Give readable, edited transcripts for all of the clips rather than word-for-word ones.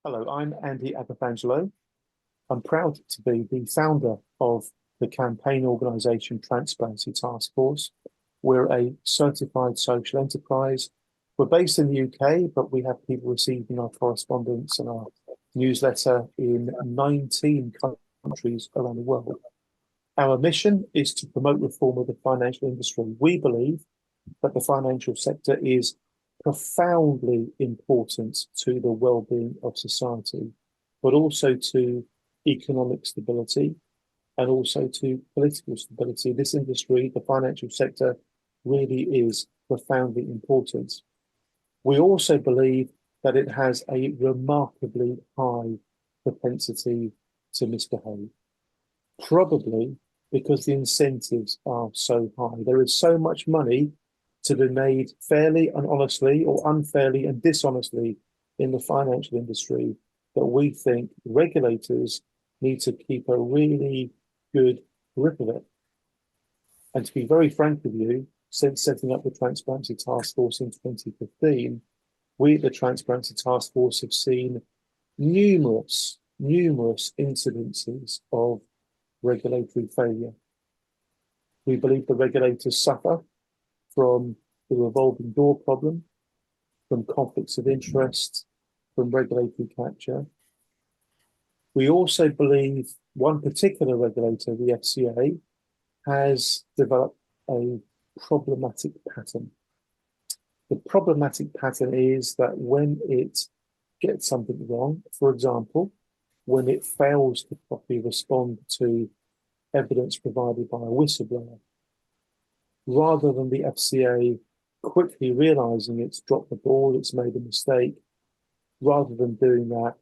Hello, I'm Andy Agafangelo. I'm proud to be the founder of the campaign organisation Transparency Task Force. We're a certified social enterprise. We're based in the UK, but we have people receiving our correspondence and our newsletter in 19 countries around the world. Our mission is to promote reform of the financial industry. We believe that the financial sector is profoundly important to the well-being of society, but also to economic stability and also to political stability. This industry, the financial sector, really is profoundly important. We also believe that it has a remarkably high propensity to misbehave, probably because the incentives are so high. There is so much money to be made fairly and honestly, or unfairly and dishonestly, in the financial industry that we think regulators need to keep a really good grip of it. And to be very frank with you, since setting up the Transparency Task Force in 2015, we at the Transparency Task Force have seen numerous incidences of regulatory failure. We believe the regulators suffer from the revolving door problem, from conflicts of interest, from regulatory capture. We also believe one particular regulator, the FCA, has developed a problematic pattern. The problematic pattern is that when it gets something wrong, for example, when it fails to properly respond to evidence provided by a whistleblower, rather than the FCA quickly realizing it's dropped the ball, it's made a mistake, rather than doing that,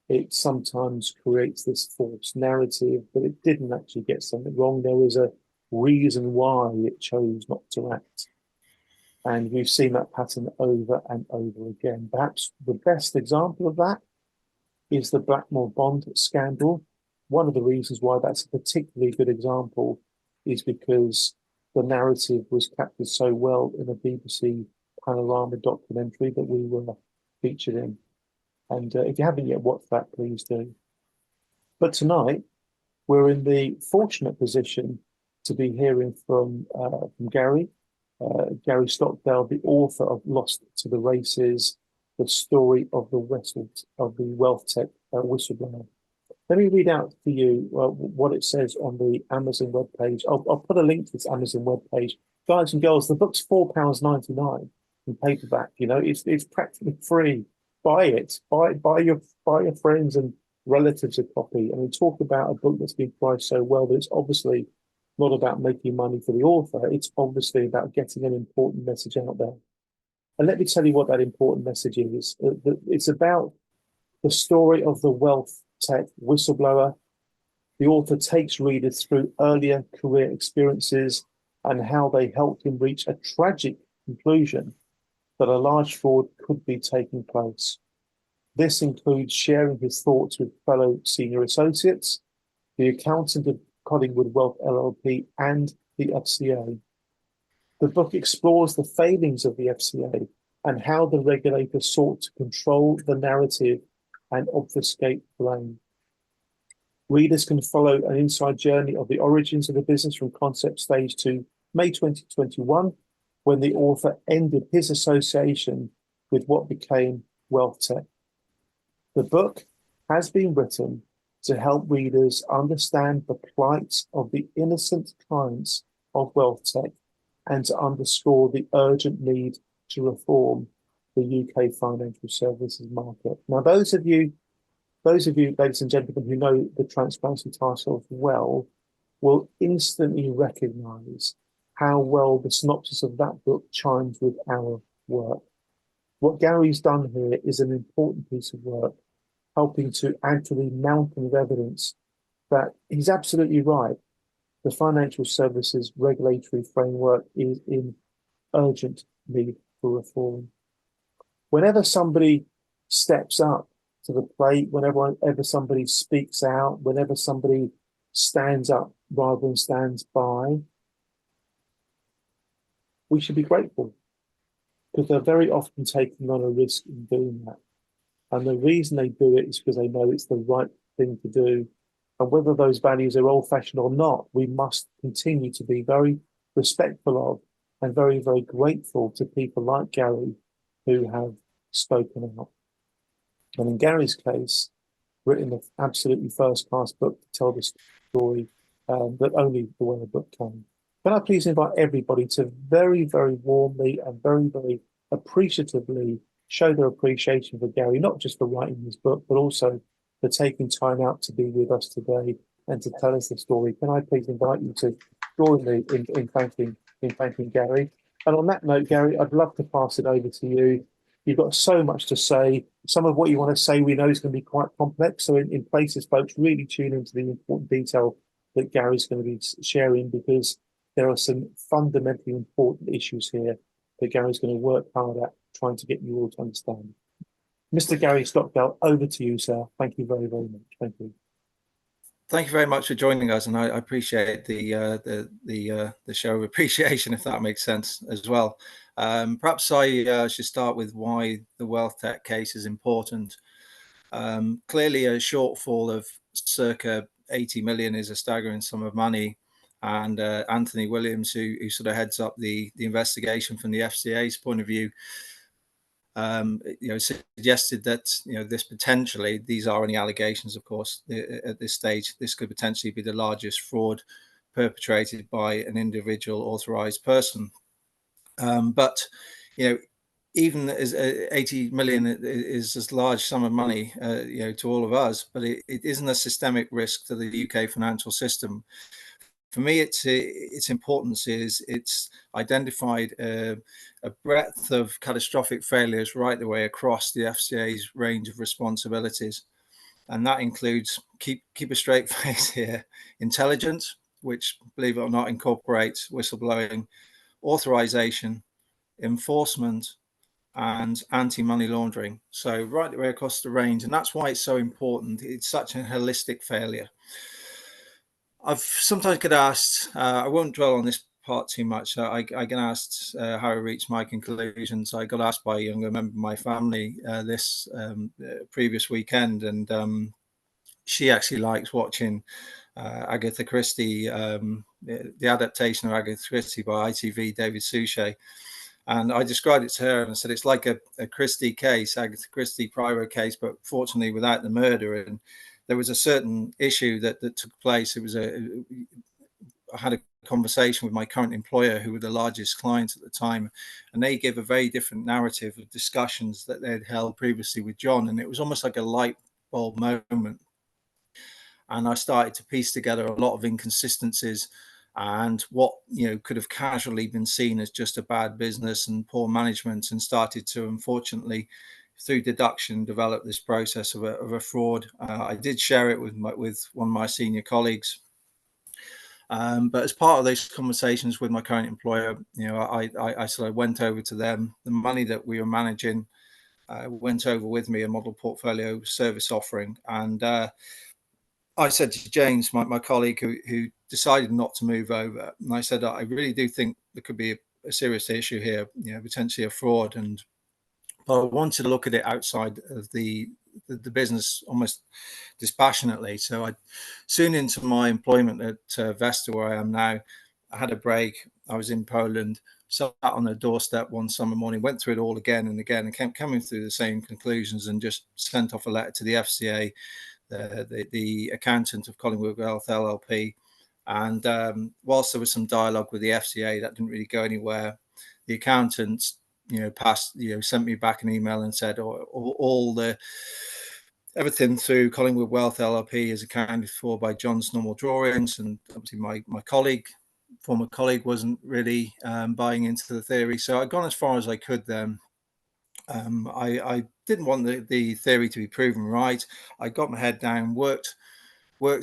it sometimes creates this false narrative that it didn't actually get something wrong. There was a reason why it chose not to act. And we've seen that pattern over and over again. Perhaps the best example of that is the Blackmore bond scandal. One of the reasons why that's a particularly good example is because the narrative was captured so well in a BBC Panorama documentary that we were featured in. And if you haven't yet watched that, please do. But tonight, we're in the fortunate position to be hearing from Gary Stockdale, the author of Lost to the Races, the story of the WealthTek whistleblower. Let me read out for you what it says on the Amazon webpage. I'll put a link to this Amazon webpage. Guys and girls, the book's £4.99 in paperback. You know, it's practically free. Buy it. Buy your friends and relatives a copy. And we talk about a book that's been priced so well that it's obviously not about making money for the author. It's obviously about getting an important message out there. And let me tell you what that important message is. It's about the story of the WealthTek whistleblower. The author takes readers through earlier career experiences and how they helped him reach a tragic conclusion that a large fraud could be taking place. This includes sharing his thoughts with fellow senior associates, the accountant of Collingwood Wealth LLP, and the FCA. The book explores the failings of the FCA and how the regulator sought to control the narrative and obfuscate blame. Readers can follow an inside journey of the origins of the business from concept stage to May 2021, when the author ended his association with what became WealthTek. The book has been written to help readers understand the plight of the innocent clients of WealthTek and to underscore the urgent need to reform the UK financial services market. Now, those of you, ladies and gentlemen, who know the Transparency Task Force well, will instantly recognize how well the synopsis of that book chimes with our work. What Gary's done here is an important piece of work, helping to add to the mountain of evidence that he's absolutely right. The financial services regulatory framework is in urgent need for reform. Whenever somebody steps up to the plate, whenever somebody speaks out, whenever somebody stands up rather than stands by, we should be grateful because they're very often taking on a risk in doing that. And the reason they do it is because they know it's the right thing to do. And whether those values are old-fashioned or not, we must continue to be very respectful of and very, very grateful to people like Gary who have spoken out. And in Gary's case, written an absolutely first-class book to tell the story that only the way a book can. Can I please invite everybody to very, very warmly and very, very appreciatively show their appreciation for Gary, not just for writing his book, but also for taking time out to be with us today and to tell us the story. Can I please invite you to join me in thanking Gary? And on that note, Gary, I'd love to pass it over to you. You've got so much to say. Some of what you want to say we know is going to be quite complex. So in places, folks, really tune into the important detail that Gary's going to be sharing, because there are some fundamentally important issues here that Gary's going to work hard at trying to get you all to understand. Mr. Gary Stockdale, over to you, sir. Thank you very, very much. Thank you. Thank you very much for joining us, and I appreciate the show of appreciation, if that makes sense as well. Perhaps I should start with why the WealthTek case is important. Clearly, a shortfall of circa 80 million is a staggering sum of money, and Anthony Williams, who sort of heads up the investigation from the FCA's point of view, suggested that this potentially, these are only allegations, of course, at this stage, this could potentially be the largest fraud perpetrated by an individual authorized person. But even as 80 million is a large sum of money, to all of us, but it isn't a systemic risk to the UK financial system. For me, its importance is it's identified a breadth of catastrophic failures right the way across the FCA's range of responsibilities. And that includes, keep a straight face here, intelligence, which, believe it or not, incorporates whistleblowing, authorization, enforcement, and anti-money laundering. So right the way across the range. And that's why it's so important. It's such a holistic failure. I've sometimes get asked, I won't dwell on this part too much. I get asked how I reached my conclusions. I got asked by a younger member of my family this previous weekend, and she actually likes watching Agatha Christie, the adaptation of Agatha Christie by ITV, David Suchet. And I described it to her and I said, it's like a Christie case, Agatha Christie Poirot case, but fortunately without the murder. And there was a certain issue that took place. I had a conversation with my current employer, who were the largest client at the time, and they gave a very different narrative of discussions that they'd held previously with John. And it was almost like a light bulb moment. And I started to piece together a lot of inconsistencies and what could have casually been seen as just a bad business and poor management, and started to, unfortunately, through deduction, develop this process of a fraud. I did share it with one of my senior colleagues, but as part of those conversations with my current employer, I sort of went over to them. The money that we were managing went over with me, a model portfolio service offering, and I said to James, my colleague, who decided not to move over, and I said, I really do think there could be a serious issue here, potentially a fraud, but I wanted to look at it outside of the business almost dispassionately. So soon into my employment at Vesta, where I am now, I had a break. I was in Poland, sat on a doorstep one summer morning, went through it all again and again, and kept coming through the same conclusions, and just sent off a letter to the FCA, the accountant of Collingwood Wealth LLP. And whilst there was some dialogue with the FCA, that didn't really go anywhere. The accountant, sent me back an email and said, everything through Collingwood Wealth LLP is accounted for by John's normal drawings. And obviously my former colleague, wasn't really buying into the theory. So I'd gone as far as I could then. I didn't want the theory to be proven right. I got my head down, worked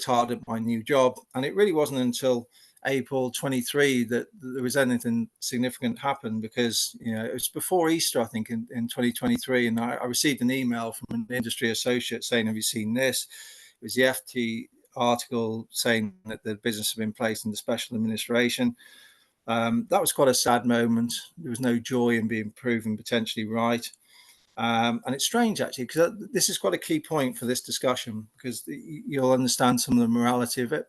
hard at my new job, and it really wasn't until April 23 that there was anything significant happen, because it was before Easter, I think, in 2023, and I received an email from an industry associate saying, have you seen this? It was the FT article saying that the business had been placed into special administration. That was quite a sad moment. There was no joy in being proven potentially right. And it's strange, actually, because this is quite a key point for this discussion, because you'll understand some of the morality of it.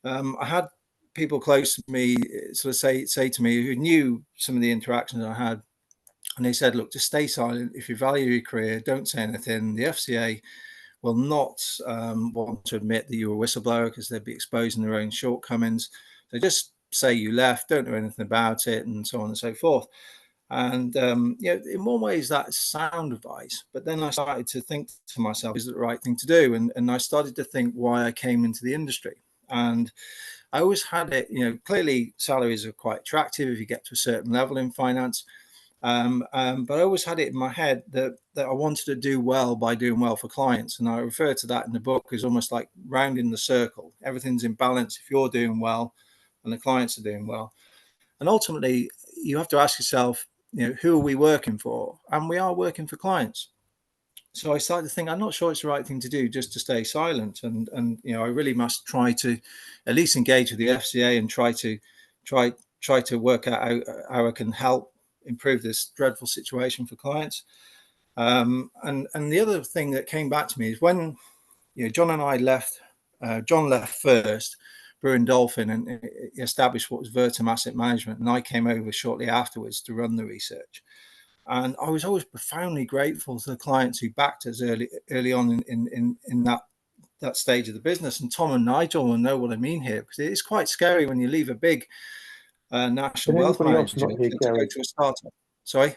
I had people close to me sort of say to me, who knew some of the interactions I had, and they said, look, just stay silent. If you value your career, don't say anything. The FCA will not want to admit that you're a whistleblower because they'd be exposing their own shortcomings. So just say you left, don't know anything about it, and so on and so forth. And in one ways that's sound advice. But then I started to think to myself, is it the right thing to do? And I started to think why I came into the industry. And I always had it, clearly salaries are quite attractive if you get to a certain level in finance. But I always had it in my head that I wanted to do well by doing well for clients. And I refer to that in the book as almost like rounding the circle. Everything's in balance if you're doing well and the clients are doing well. And ultimately, you have to ask yourself, who are we working for? And we are working for clients. So I started to think, I'm not sure it's the right thing to do just to stay silent. And I really must try to at least engage with the FCA and try to work out how I can help improve this dreadful situation for clients. And the other thing that came back to me is when John and I left. John left first, Bruin Dolphin, and established what was Vertum Asset Management, and I came over shortly afterwards to run the research. And I was always profoundly grateful to the clients who backed us early on in that stage of the business. And Tom and Nigel will know what I mean here, because it is quite scary when you leave a big national wealth manager not hear to Gary? go to a startup. Sorry?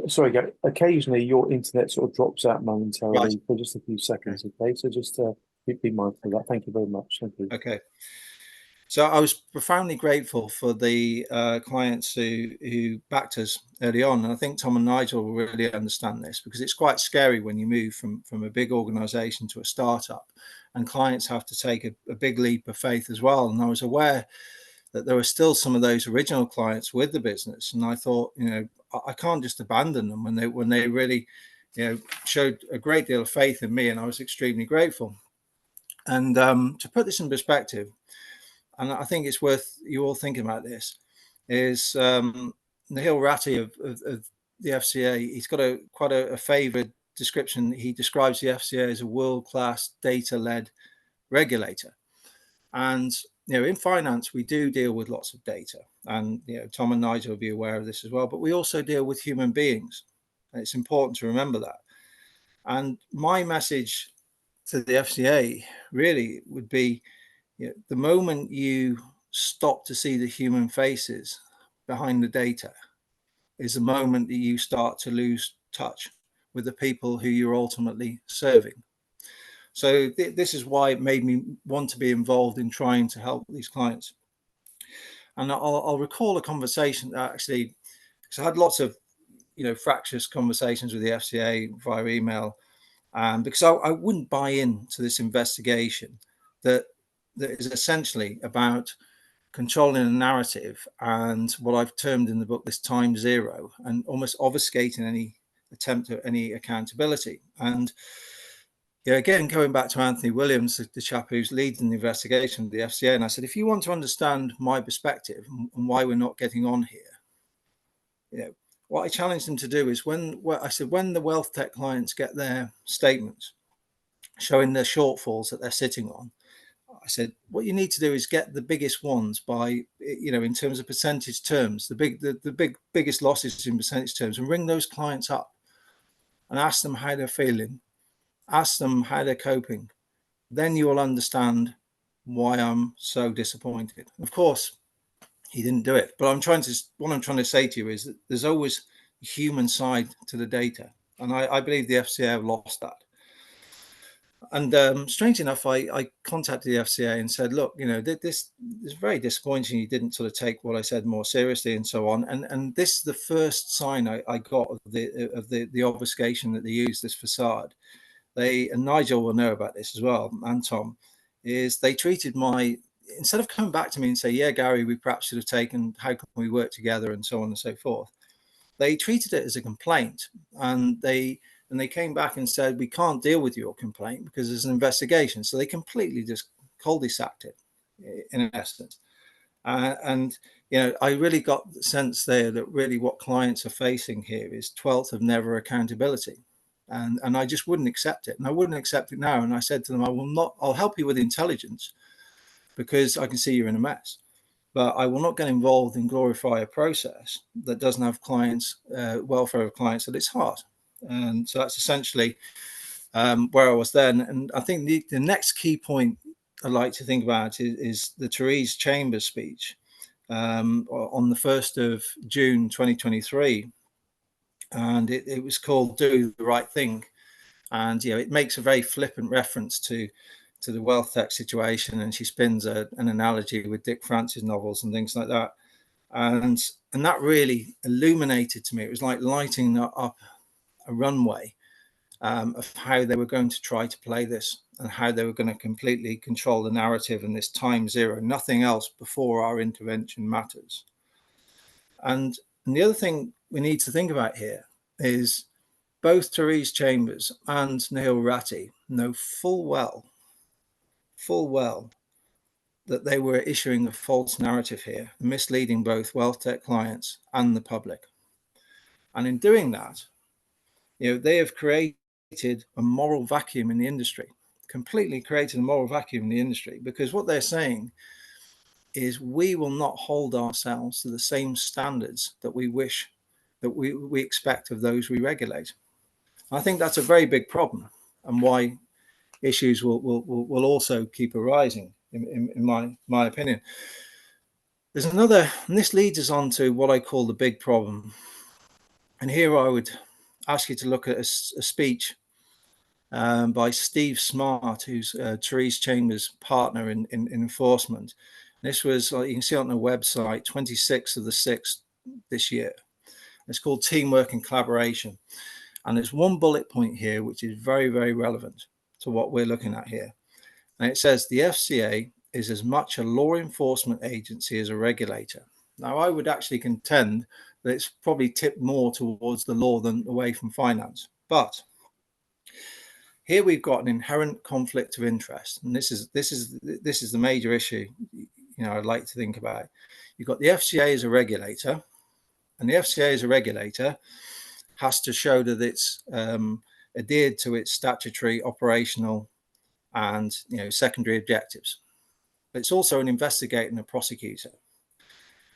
Sorry, Gary. Occasionally your internet sort of drops out momentarily Right. for just a few seconds, okay? So just be mindful of that. Thank you very much. Thank you. Okay. So I was profoundly grateful for the clients who backed us early on. And I think Tom and Nigel will really understand this, because it's quite scary when you move from a big organization to a startup, and clients have to take a big leap of faith as well. And I was aware that there were still some of those original clients with the business. And I thought, I can't just abandon them when they really, showed a great deal of faith in me, and I was extremely grateful. And to put this in perspective, and I think it's worth you all thinking about this, is Nihil Ratti of the FCA. He's got quite a favoured description. He describes the FCA as a world-class data-led regulator. And in finance, we do deal with lots of data, and Tom and Nigel will be aware of this as well. But we also deal with human beings, and it's important to remember that. And my message to the FCA really would be, the moment you stop to see the human faces behind the data is the moment that you start to lose touch with the people who you're ultimately serving. So this is why it made me want to be involved in trying to help these clients. And I'll recall a conversation that actually, because I had lots of fractious conversations with the FCA via email, because I wouldn't buy into this investigation that is essentially about controlling a narrative and what I've termed in the book this time zero, and almost obfuscating any attempt at any accountability. And again, going back to Anthony Williams, the chap who's leading the investigation of the FCA, and I said, if you want to understand my perspective and why we're not getting on here, what I challenged them to do is when the WealthTek clients get their statements showing their shortfalls that they're sitting on, I said, what you need to do is get the biggest ones by, in terms of percentage terms, the biggest losses in percentage terms, and ring those clients up and ask them how they're feeling, ask them how they're coping. Then you will understand why I'm so disappointed. Of course, he didn't do it, but what I'm trying to say to you is that there's always a human side to the data, and I believe the FCA have lost that. And strange enough, I contacted the FCA and said, look, this is very disappointing. You didn't sort of take what I said more seriously and so on. And this is the first sign I got of the obfuscation that they use, this facade. And Nigel will know about this as well, and Tom, is they treated instead of coming back to me and say, yeah, Gary, we perhaps should have taken, how can we work together and so on and so forth. They treated it as a complaint, and they came back and said, we can't deal with your complaint because there's an investigation. So they completely just cul-de-saced it, in essence. And I really got the sense there that really what clients are facing here is 12th of never accountability. And I just wouldn't accept it. And I wouldn't accept it now. And I said to them, I'll help you with intelligence because I can see you're in a mess. But I will not get involved and glorify a process that doesn't have clients, welfare of clients at its heart. And so that's essentially where I was then. And I think the next key point I'd like to think about is the Therese Chambers speech on the 1st of June 2023. And it was called Do the Right Thing. And it makes a very flippant reference to the WealthTek situation, and she spins an analogy with Dick Francis novels and things like that. And that really illuminated to me. It was like lighting up a runway of how they were going to try to play this and how they were going to completely control the narrative in this time zero. Nothing else before our intervention matters. And the other thing we need to think about here is both Therese Chambers and Neil Ratty know full well that they were issuing a false narrative here, misleading both WealthTek clients and the public. And in doing that, they have created a moral vacuum in the industry, completely created a moral vacuum in the industry, because what they're saying is we will not hold ourselves to the same standards that we wish, that we expect of those we regulate. I think that's a very big problem, and why issues will also keep arising, in my opinion. There's another, and this leads us on to what I call the big problem. And here I would ask you to look at a speech by Steve Smart, who's Therese Chambers' partner in enforcement. This was, you can see on the website, 26th of the 6th this year. It's called Teamwork and Collaboration. And there's one bullet point here which is very, very relevant to what we're looking at here. And it says the FCA is as much a law enforcement agency as a regulator. Now, I would actually contend that it's probably tipped more towards the law than away from finance. But here we've got an inherent conflict of interest, and this is the major issue. I'd like to think about. You've got the FCA as a regulator, and the FCA as a regulator has to show that it's adhered to its statutory, operational, and secondary objectives. But it's also an investigator and a prosecutor.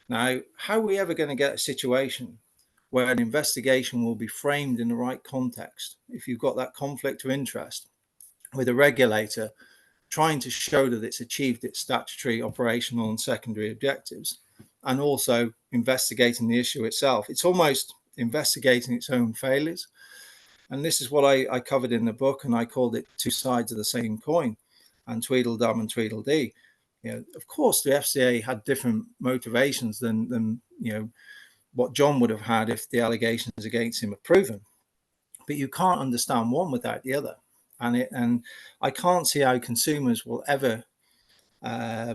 Now, how are we ever going to get a situation where an investigation will be framed in the right context if you've got that conflict of interest with a regulator trying to show that it's achieved its statutory, operational, and secondary objectives, and also investigating the issue itself? It's almost investigating its own failures. And this is what I covered in the book, and I called it two sides of the same coin, and Tweedledum and Tweedledee. Of course, the FCA had different motivations than what John would have had if the allegations against him are proven. But you can't understand one without the other. And I can't see how consumers will ever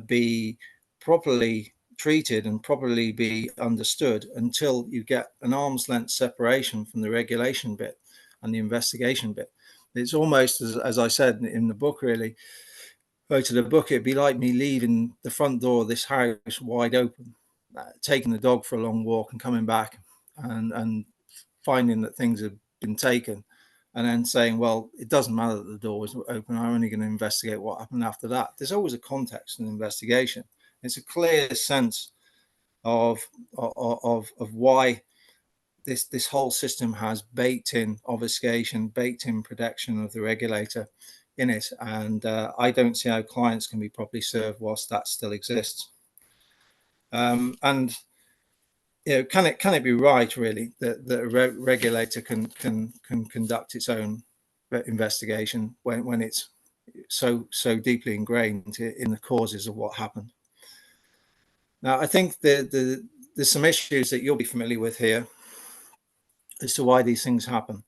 be properly treated and properly be understood until you get an arm's length separation from the regulation bit and the investigation bit. It's almost, as I said in the book, really, to the book, it'd be like me leaving the front door of this house wide open, taking the dog for a long walk and coming back and finding that things have been taken, and then saying, well, it doesn't matter that the door was open, I'm only going to investigate what happened after that. There's always a context in investigation. It's a clear sense of why this whole system has baked in obfuscation, baked in protection of the regulator in it, and I don't see how clients can be properly served whilst that still exists. And can it be right, really, that a regulator can conduct its own investigation when it's so deeply ingrained in the causes of what happened? Now, I think there's some issues that you'll be familiar with here as to why these things happen.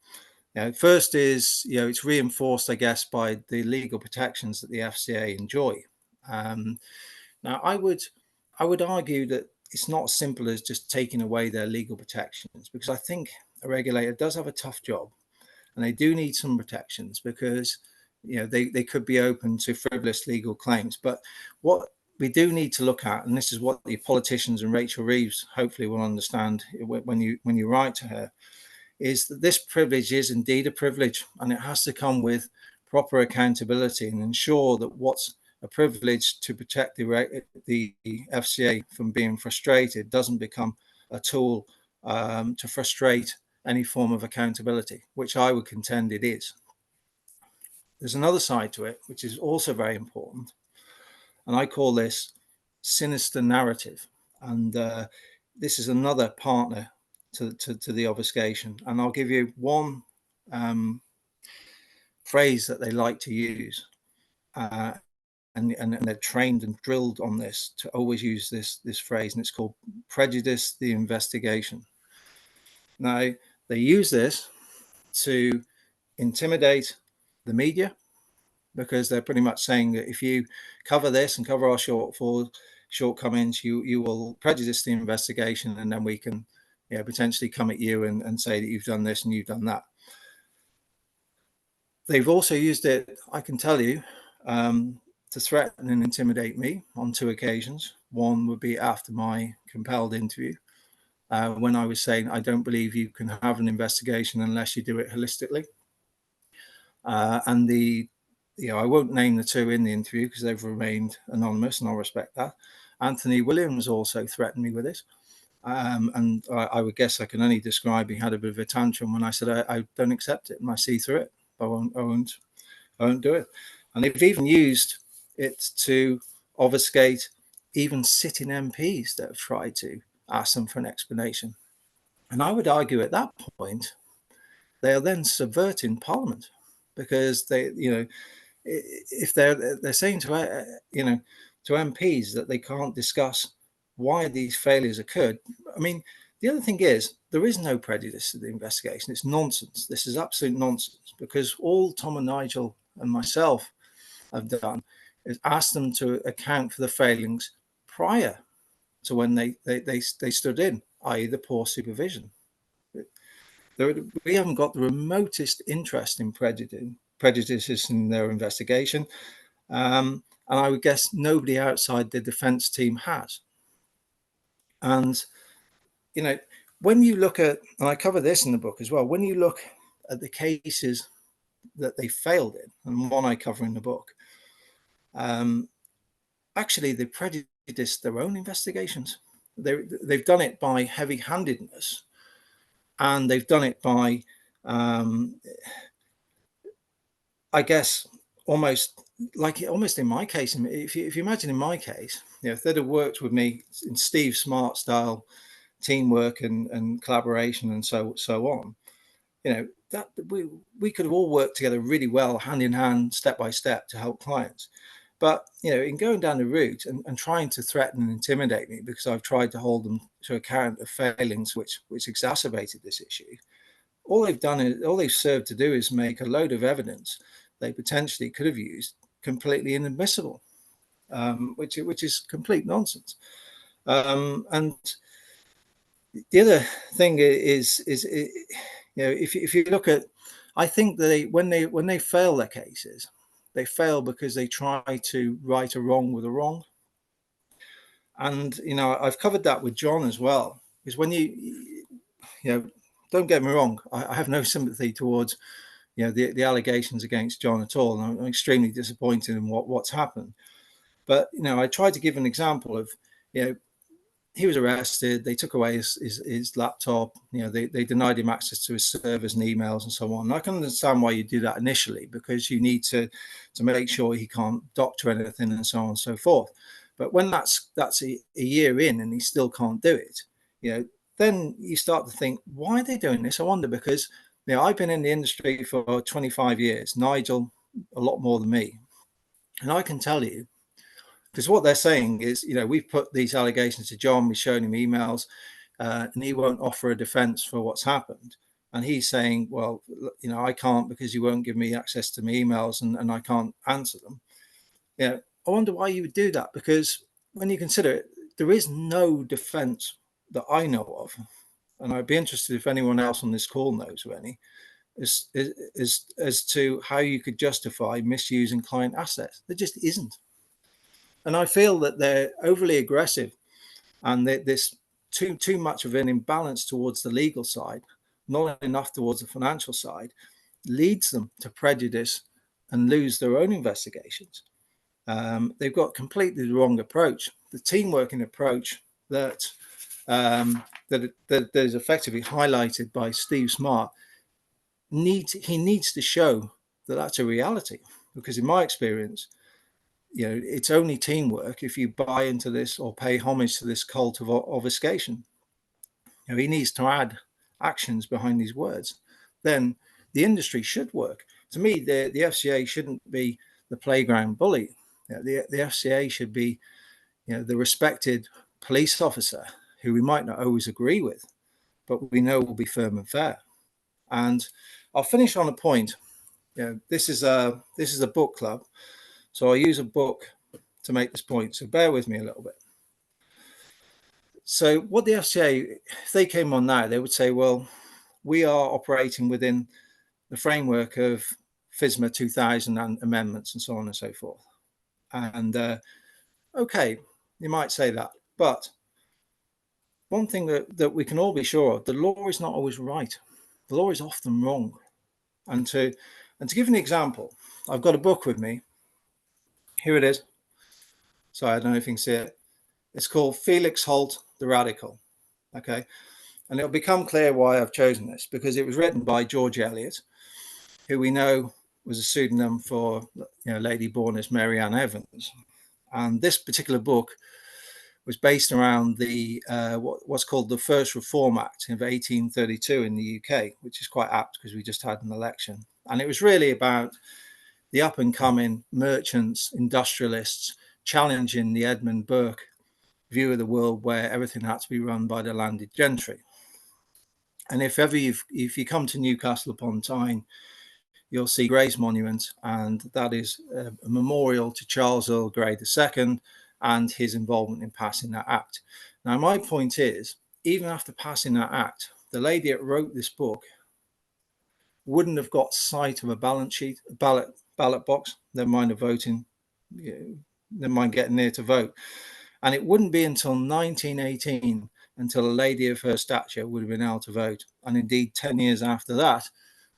First is, it's reinforced, I guess, by the legal protections that the FCA enjoy. Now, I would argue that it's not as simple as just taking away their legal protections, because I think a regulator does have a tough job, and they do need some protections because they could be open to frivolous legal claims. But what we do need to look at, and this is what the politicians and Rachel Reeves hopefully will understand when you write to her, is that this privilege is indeed a privilege, and it has to come with proper accountability and ensure that what's a privilege to protect the FCA from being frustrated doesn't become a tool to frustrate any form of accountability, which I would contend it is. There's another side to it, which is also very important, and I call this sinister narrative. And this is another partner to the obfuscation. And I'll give you one phrase that they like to use. And they're trained and drilled on this to always use this phrase, and it's called prejudice the investigation. Now, they use this to intimidate the media, because they're pretty much saying that if you cover this and cover our shortcomings, you will prejudice the investigation, and then we can potentially come at you and say that you've done this and you've done that. They've also used it, I can tell you, to threaten and intimidate me on 2 occasions. One would be after my compelled interview, when I was saying, I don't believe you can have an investigation unless you do it holistically. And I won't name the 2 in the interview because they've remained anonymous, and I'll respect that. Anthony Williams also threatened me with it. And I would guess I can only describe he had a bit of a tantrum when I said, I don't accept it and I see through it. I won't do it. And they've even used it to obfuscate even sitting MPs that have tried to ask them for an explanation. And I would argue at that point, they are then subverting Parliament, because they, if they're saying to to MPs that they can't discuss why these failures occurred. I mean, the other thing is, there is no prejudice to the investigation. It's nonsense. This is absolute nonsense, because all Tom and Nigel and myself have done is ask them to account for the failings prior to when they stood in, i.e. the poor supervision. We haven't got the remotest interest in prejudices in their investigation. And I would guess nobody outside the defence team has. And, when you look at, and I cover this in the book as well, when you look at the cases that they failed in, and one I cover in the book, actually they prejudiced their own investigations. They've done it by heavy-handedness, and they've done it by, I guess, almost in my case. If you imagine in my case, if they'd have worked with me in Steve Smart style teamwork and collaboration and so on, that we could have all worked together really well, hand in hand, step by step, to help clients. But in going down the route and trying to threaten and intimidate me because I've tried to hold them to account of failings which exacerbated this issue, all they've served to do is make a load of evidence they potentially could have used completely inadmissible, which is complete nonsense. And the other thing is if you look at, I think that when they fail their cases, they fail because they try to right a wrong with a wrong. And I've covered that with John as well, because when don't get me wrong, I have no sympathy towards the allegations against John at all, and I'm extremely disappointed in what's happened. But I tried to give an example of he was arrested. They took away his laptop. They denied him access to his servers and emails and so on. And I can understand why you do that initially, because you need to make sure he can't doctor anything and so on and so forth. But when that's a year in and he still can't do it, then you start to think, why are they doing this? I wonder, because I've been in the industry for 25 years. Nigel, a lot more than me, and I can tell you. Because what they're saying is, we've put these allegations to John, we've shown him emails, and he won't offer a defense for what's happened. And he's saying, well, I can't because you won't give me access to my emails and I can't answer them. I wonder why you would do that, because when you consider it, there is no defense that I know of. And I'd be interested if anyone else on this call knows of any, as to how you could justify misusing client assets. There just isn't. And I feel that they're overly aggressive, and there's too much of an imbalance towards the legal side, not enough towards the financial side, leads them to prejudice and lose their own investigations. They've got completely the wrong approach. The team working approach that that is effectively highlighted by Steve Smart needs to show that that's a reality. Because in my experience, it's only teamwork if you buy into this or pay homage to this cult of obfuscation. He needs to add actions behind these words. Then the industry should work. To me, the FCA shouldn't be the playground bully. The FCA should be, the respected police officer who we might not always agree with, but we know will be firm and fair. And I'll finish on a point. This is a book club, so I use a book to make this point. So bear with me a little bit. So what the FCA, if they came on now, they would say, well, we are operating within the framework of FSMA 2000 and amendments and so on and so forth. And okay, you might say that, but one thing that we can all be sure of, the law is not always right. The law is often wrong. And to give an example, I've got a book with me. Here it is. Sorry, I don't know if you can see it. It's called Felix Holt, the Radical. Okay. And it'll become clear why I've chosen this, because it was written by George Eliot, who we know was a pseudonym for a lady born as Mary Ann Evans. And this particular book was based around the what's called the First Reform Act of 1832 in the UK, which is quite apt because we just had an election. And it was really about the up-and-coming merchants, industrialists, challenging the Edmund Burke view of the world where everything had to be run by the landed gentry. And if you come to Newcastle upon Tyne, you'll see Grey's Monument, and that is a memorial to Charles Earl Grey II and his involvement in passing that act. Now, my point is, even after passing that act, the lady that wrote this book wouldn't have got sight of a ballot box, never mind a voting, never mind getting there to vote. And it wouldn't be until 1918 until a lady of her stature would have been able to vote. And indeed, 10 years after that,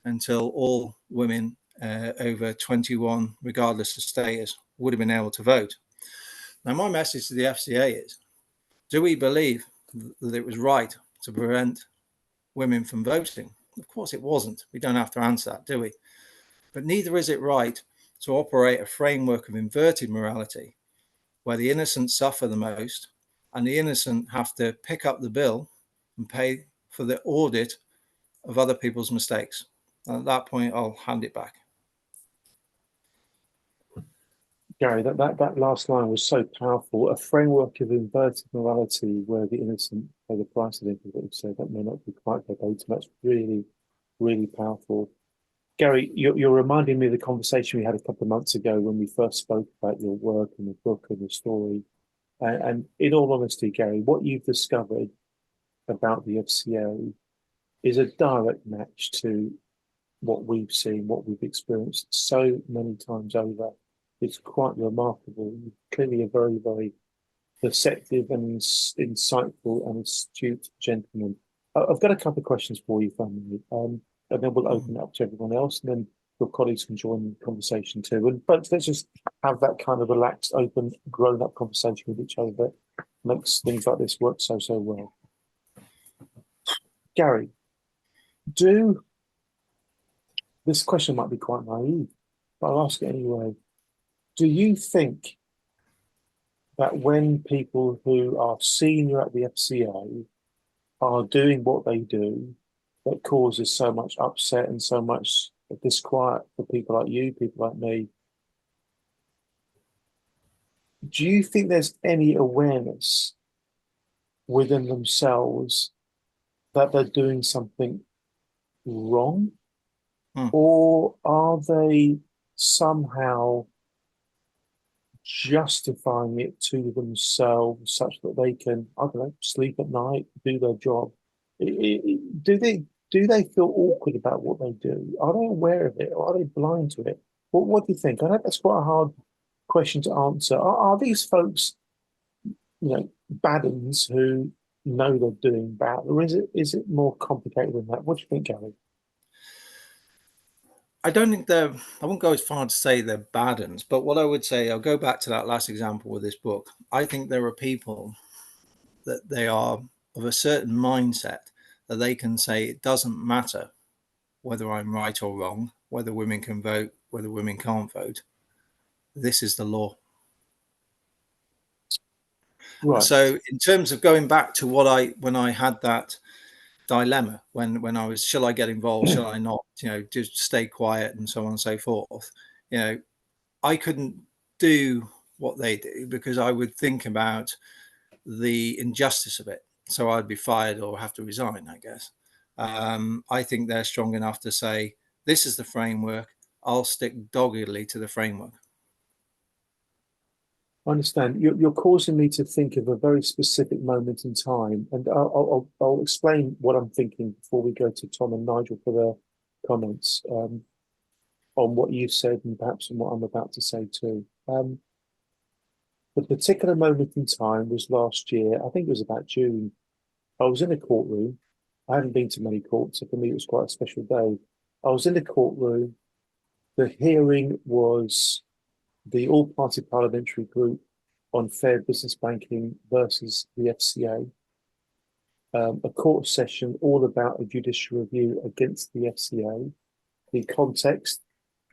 until all women over 21, regardless of status, would have been able to vote. Now, my message to the FCA is, do we believe that it was right to prevent women from voting? Of course it wasn't. We don't have to answer that, do we? But neither is it right to operate a framework of inverted morality where the innocent suffer the most and the innocent have to pick up the bill and pay for the audit of other people's mistakes. And at that point, I'll hand it back. Gary, that last line was so powerful. A framework of inverted morality where the innocent pay the price. I think is what you said. That may not be quite verbatim. That's really, really powerful. Gary, you're reminding me of the conversation we had a couple of months ago when we first spoke about your work and the book and the story. And in all honesty, Gary, what you've discovered about the FCA is a direct match to what we've seen, what we've experienced so many times over. It's quite remarkable. You're clearly a very, very perceptive and insightful and astute gentleman. I've got a couple of questions for you, family, and then we'll open it up to everyone else, and then your colleagues can join the conversation too. But let's just have that kind of relaxed, open, grown-up conversation with each other that makes things like this work so well. Gary, this question might be quite naive, but I'll ask it anyway. Do you think that when people who are senior at the FCA are doing what they do, that causes so much upset and so much disquiet for people like you, people like me, do you think there's any awareness within themselves that they're doing something wrong? Or are they somehow justifying it to themselves such that they can, I don't know, sleep at night, do their job? Do they feel awkward about what they do? Are they aware of it, or are they blind to it? What do you think? I know that's quite a hard question to answer. Are these folks, bad uns who know they're doing bad, or is it more complicated than that? What do you think, Gary? I don't think I won't go as far to say they're bad uns, but what I would say, I'll go back to that last example with this book. I think there are people that they are of a certain mindset that they can say it doesn't matter whether I'm right or wrong, whether women can vote, whether women can't vote. This is the law. Right. So in terms of going back to when I had that dilemma, when I was, shall I get involved, shall I not, just stay quiet and so on and so forth, I couldn't do what they do because I would think about the injustice of it. So I'd be fired or have to resign, I guess. I think they're strong enough to say, this is the framework. I'll stick doggedly to the framework. I understand. You're causing me to think of a very specific moment in time, and I'll explain what I'm thinking before we go to Tom and Nigel for their comments on what you've said and perhaps on what I'm about to say too. The particular moment in time was last year. I think it was about June. I was in a courtroom. I haven't been to many courts, so for me it was quite a special day. I was in the courtroom. The hearing was the all-party parliamentary group on fair business banking versus the FCA, a court session all about a judicial review against the FCA. The context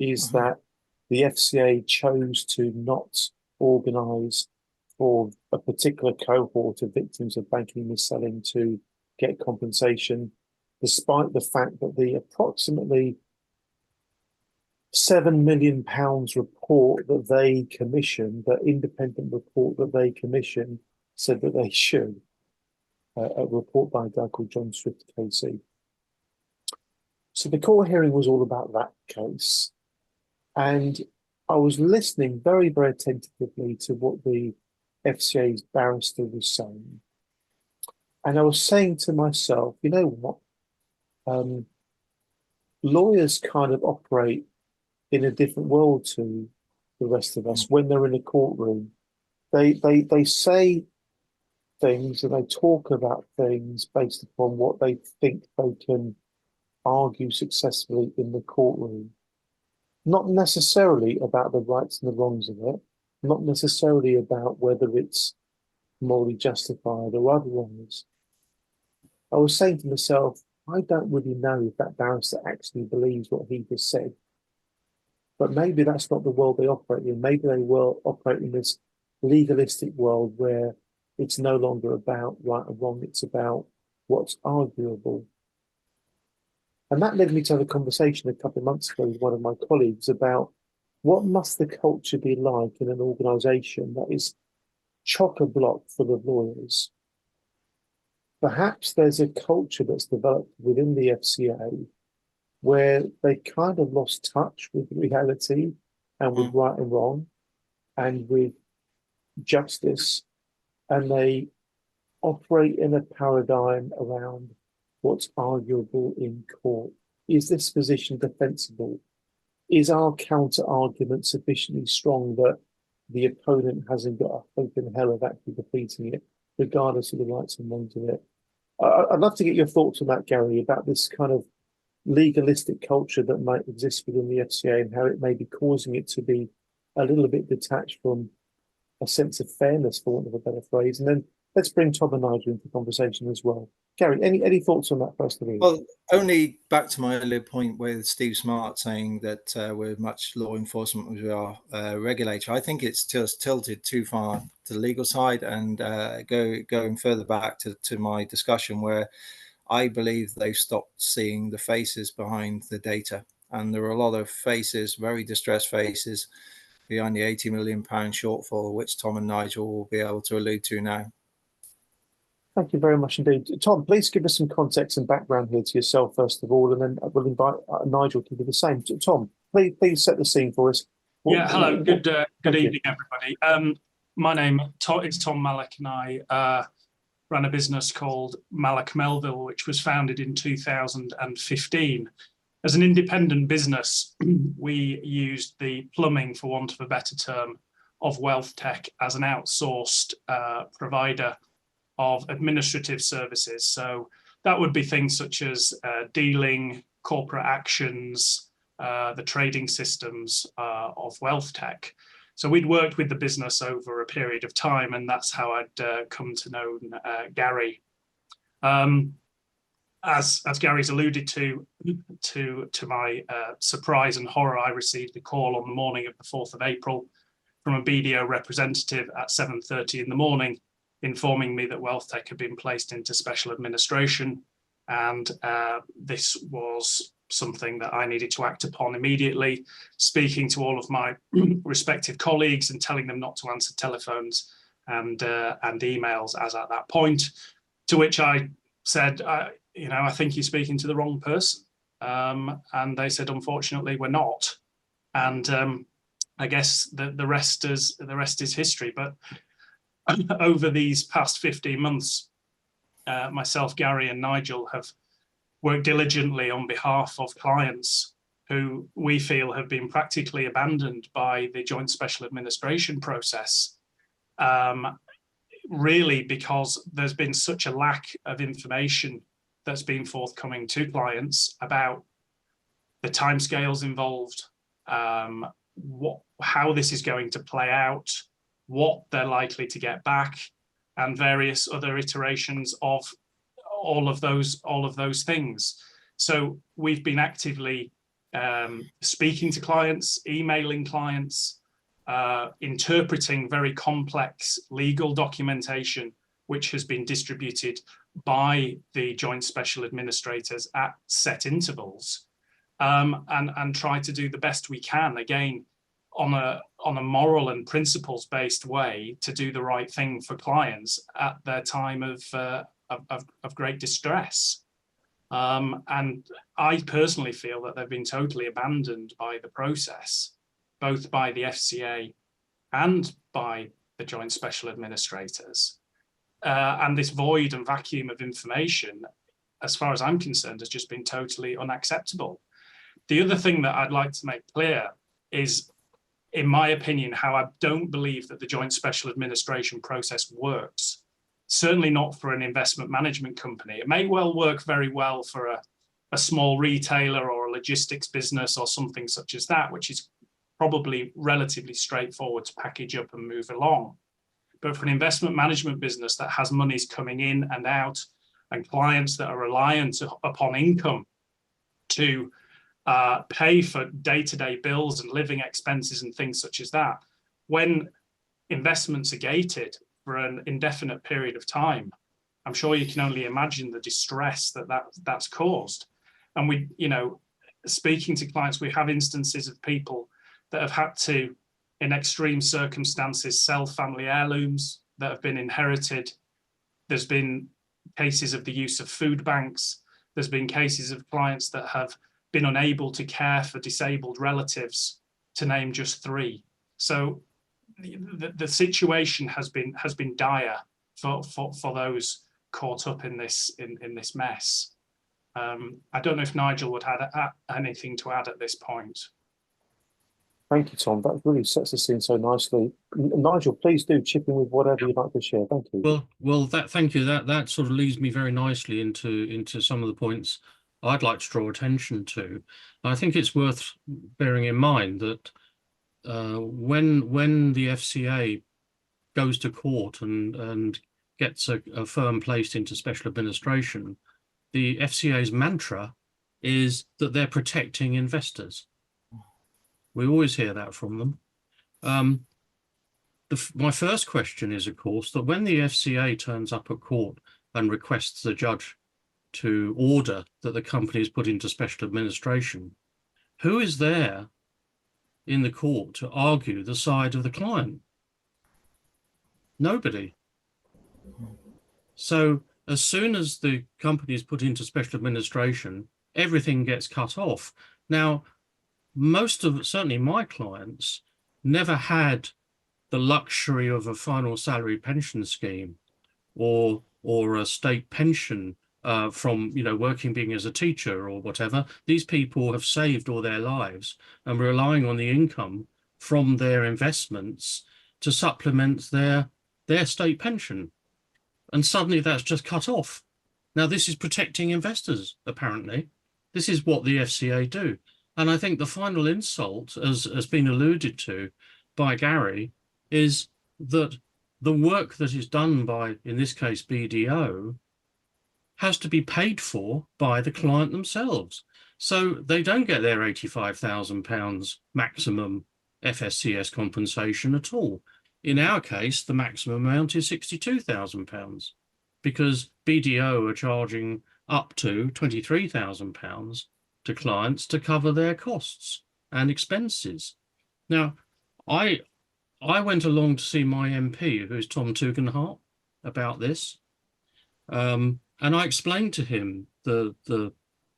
is that the FCA chose to not organise for a particular cohort of victims of banking mis-selling to get compensation, despite the fact that the approximately £7 million report that they commissioned, that independent report that they commissioned, said that they should. A report by a guy called John Swift KC. So the court hearing was all about that case. And I was listening very, very attentively to what the FCA's barrister was saying. And I was saying to myself, you know what? Lawyers kind of operate in a different world to the rest of us. When they're in a courtroom, they say things and they talk about things based upon what they think they can argue successfully in the courtroom. Not necessarily about the rights and the wrongs of it, not necessarily about whether it's morally justified or otherwise. I was saying to myself, I don't really know if that barrister actually believes what he just said. But maybe that's not the world they operate in. Maybe they will operate in this legalistic world where it's no longer about right or wrong, it's about what's arguable. And that led me to have a conversation a couple of months ago with one of my colleagues about what must the culture be like in an organisation that is chock-a-block full of lawyers. Perhaps there's a culture that's developed within the FCA where they kind of lost touch with reality and with right and wrong and with justice, and they operate in a paradigm around what's arguable in court. Is this position defensible? Is our counter argument sufficiently strong that the opponent hasn't got a hope in hell of actually defeating it, regardless of the rights and wrongs of it? I'd love to get your thoughts on that, Gary, about this kind of legalistic culture that might exist within the FCA and how it may be causing it to be a little bit detached from a sense of fairness, for want of a better phrase. And then let's bring Tom and Nigel into the conversation as well. Gary, any thoughts on that first of all? Well, only back to my earlier point with Steve Smart saying that we're much law enforcement as we are regulator. I think it's just tilted too far to the legal side, and going further back to my discussion where I believe they've stopped seeing the faces behind the data. And there are a lot of faces, very distressed faces, behind the £80 million shortfall, which Tom and Nigel will be able to allude to now. Thank you very much indeed. Tom, please give us some context and background here to yourself, first of all, and then we'll invite Nigel to do the same. Tom, please set the scene for us. Hello. Good evening, everybody. My name is Tom Mallock, and I ran a business called Mallock Melville, which was founded in 2015. As an independent business, we used the plumbing, for want of a better term, of WealthTek as an outsourced provider of administrative services. So that would be things such as dealing, corporate actions, the trading systems of WealthTek. So we'd worked with the business over a period of time, and that's how I'd come to know Gary. As Gary's alluded to my surprise and horror, I received a call on the morning of the 4th of April from a BDO representative at 7:30 in the morning, informing me that WealthTek had been placed into special administration, and this was something that I needed to act upon immediately, speaking to all of my respective colleagues and telling them not to answer telephones and emails as at that point, to which I said, I think you're speaking to the wrong person. And they said, unfortunately, we're not. And I guess the rest is history. But over these past 15 months, myself, Gary, and Nigel have worked diligently on behalf of clients who we feel have been practically abandoned by the joint special administration process, really because there's been such a lack of information that's been forthcoming to clients about the timescales involved, how this is going to play out, what they're likely to get back, and various other iterations of all of those things. So we've been actively speaking to clients, emailing clients, interpreting very complex legal documentation, which has been distributed by the joint special administrators at set intervals, and try to do the best we can, again, on a moral and principles based way, to do the right thing for clients at their time of great distress. And I personally feel that they've been totally abandoned by the process, both by the FCA and by the joint special administrators. And this void and vacuum of information, as far as I'm concerned, has just been totally unacceptable. The other thing that I'd like to make clear is, in my opinion, how I don't believe that the joint special administration process works. Certainly not for an investment management company. It may well work very well for a small retailer or a logistics business or something such as that, which is probably relatively straightforward to package up and move along. But for an investment management business that has monies coming in and out, and clients that are reliant upon income to pay for day-to-day bills and living expenses and things such as that, when investments are gated for an indefinite period of time, I'm sure you can only imagine the distress that's caused. And we, speaking to clients, we have instances of people that have had to, in extreme circumstances, sell family heirlooms that have been inherited. There's been cases of the use of food banks. There's been cases of clients that have been unable to care for disabled relatives, to name just three. So the situation has been dire for those caught up in this mess. I don't know if Nigel would have anything to add at this point. Thank you, Tom. That really sets the scene so nicely. Nigel, please do chip in with whatever you'd like to share. Thank you. Well, thank you. That sort of leads me very nicely into some of the points I'd like to draw attention to. I think it's worth bearing in mind that when the FCA goes to court and gets a firm placed into special administration, the FCA's mantra is that they're protecting investors. We always hear that from them. My first question is, of course, that when the FCA turns up at court and requests the judge to order that the company is put into special administration, who is there in the court to argue the side of the client? Nobody. So as soon as the company is put into special administration, everything gets cut off. Now, certainly my clients, never had the luxury of a final salary pension scheme or a state pension from working, being as a teacher or whatever. These people have saved all their lives and relying on the income from their investments to supplement their state pension. And suddenly that's just cut off. Now, this is protecting investors, apparently. This is what the FCA do. And I think the final insult, as has been alluded to by Gary, is that the work that is done by, in this case, BDO, has to be paid for by the client themselves. So they don't get their £85,000 maximum FSCS compensation at all. In our case, the maximum amount is £62,000 because BDO are charging up to £23,000 to clients to cover their costs and expenses. Now, I went along to see my MP, who is Tom Tugendhat, about this. And I explained to him the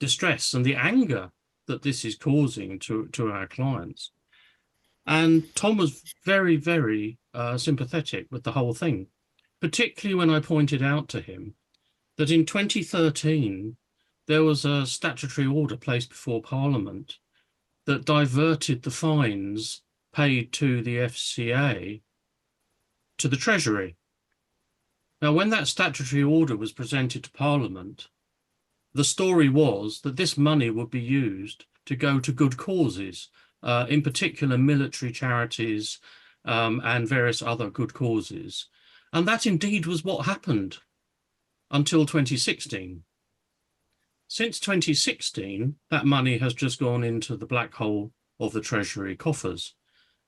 distress and the anger that this is causing to our clients. And Tom was very, very sympathetic with the whole thing, particularly when I pointed out to him that in 2013, there was a statutory order placed before Parliament that diverted the fines paid to the FCA to the Treasury. Now, when that statutory order was presented to Parliament, the story was that this money would be used to go to good causes, in particular military charities and various other good causes. And that indeed was what happened until 2016. Since 2016, that money has just gone into the black hole of the Treasury coffers.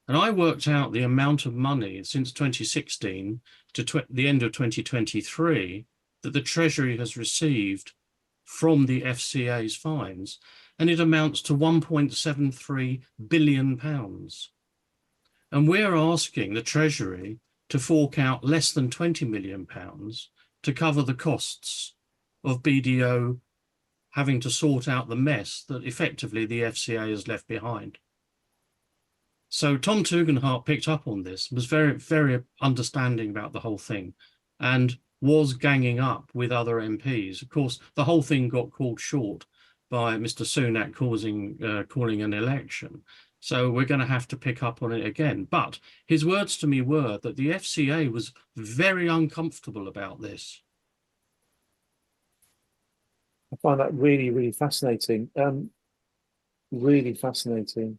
And I worked out the amount of money since 2016 to the end of 2023 that the Treasury has received from the FCA's fines, and it amounts to £1.73 billion. And we're asking the Treasury to fork out less than £20 million to cover the costs of BDO having to sort out the mess that effectively the FCA has left behind. So Tom Tugendhat picked up on this, was very, very understanding about the whole thing, and was ganging up with other MPs. Of course, the whole thing got called short by Mr. Sunak calling an election. So we're going to have to pick up on it again. But his words to me were that the FCA was very uncomfortable about this. I find that really, really fascinating. Really fascinating.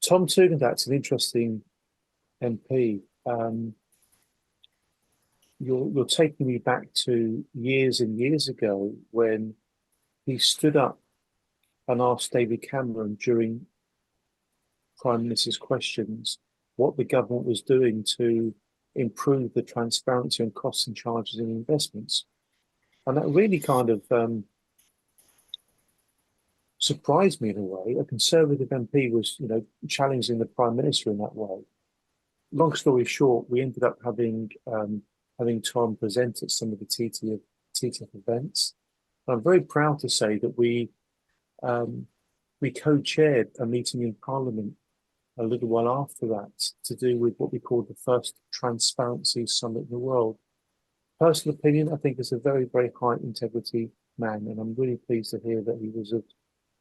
Tom Tugendhat's an interesting MP. You're taking me back to years and years ago when he stood up and asked David Cameron during Prime Minister's questions what the government was doing to improve the transparency on costs and charges in investments. And that really kind of surprised me in a way. A Conservative MP was, challenging the Prime Minister in that way. Long story short, we ended up having Tom present at some of the TTIP events. And I'm very proud to say that we co-chaired a meeting in Parliament a little while after that to do with what we call the first transparency summit in the world. Personal opinion, I think, is a very, very high integrity man, and I'm really pleased to hear that he was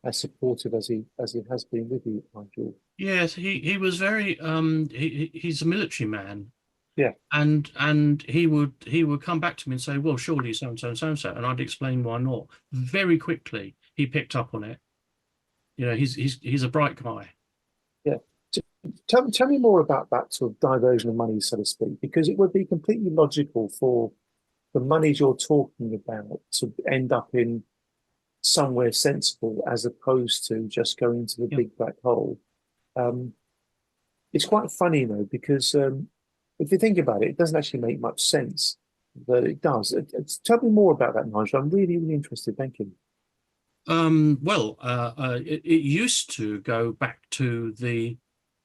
as supportive as he has been with you, Nigel. Yes, he was very he's a military man. Yeah. And he would come back to me and say, well, surely so and so and so and so, and I'd explain why not. Very quickly he picked up on it. He's a bright guy. Yeah. Tell me more about that sort of diversion of money, so to speak, because it would be completely logical for the monies you're talking about to end up in somewhere sensible as opposed to just going into the big black hole. It's quite funny, though, because if you think about it, it doesn't actually make much sense that it does. Tell me more about that, Nigel. I'm really, really interested. Thank you. It used to go back to the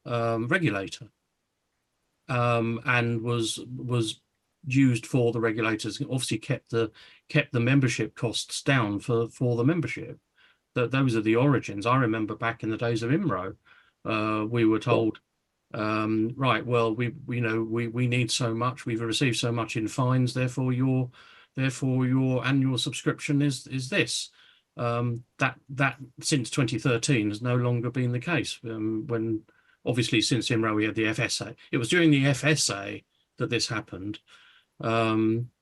regulator and was used for the regulators. Obviously kept the membership costs down for the membership. Those are the origins. I remember back in the days of IMRO, we were told, right, well, we need so much, we've received so much in fines, therefore your annual subscription is this. That since 2013 has no longer been the case. When obviously since IMRA we had the FSA. It was during the FSA that this happened.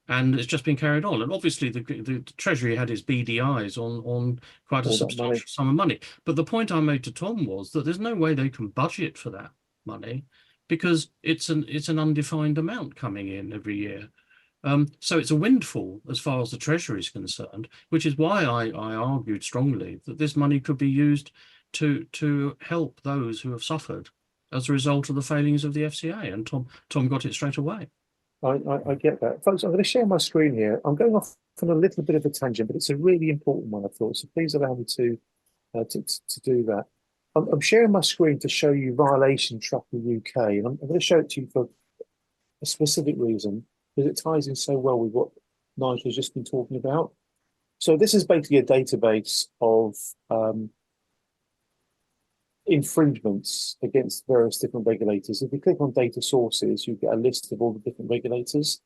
And it's just been carried on. And obviously the Treasury had its beady eyes on quite a substantial sum of money. But the point I made to Tom was that there's no way they can budget for that money because it's an undefined amount coming in every year. So it's a windfall as far as the Treasury is concerned, which is why I argued strongly that this money could be used to help those who have suffered as a result of the failings of the FCA. And Tom got it straight away. I get that. Folks, I'm going to share my screen here. I'm going off on a little bit of a tangent, but it's a really important one, I thought. So please allow me to do that. I'm sharing my screen to show you Violation Tracker UK. And I'm going to show it to you for a specific reason, because it ties in so well with what Nigel has just been talking about. So this is basically a database of infringements against various different regulators. If you click on data sources, you get a list of all the different regulators.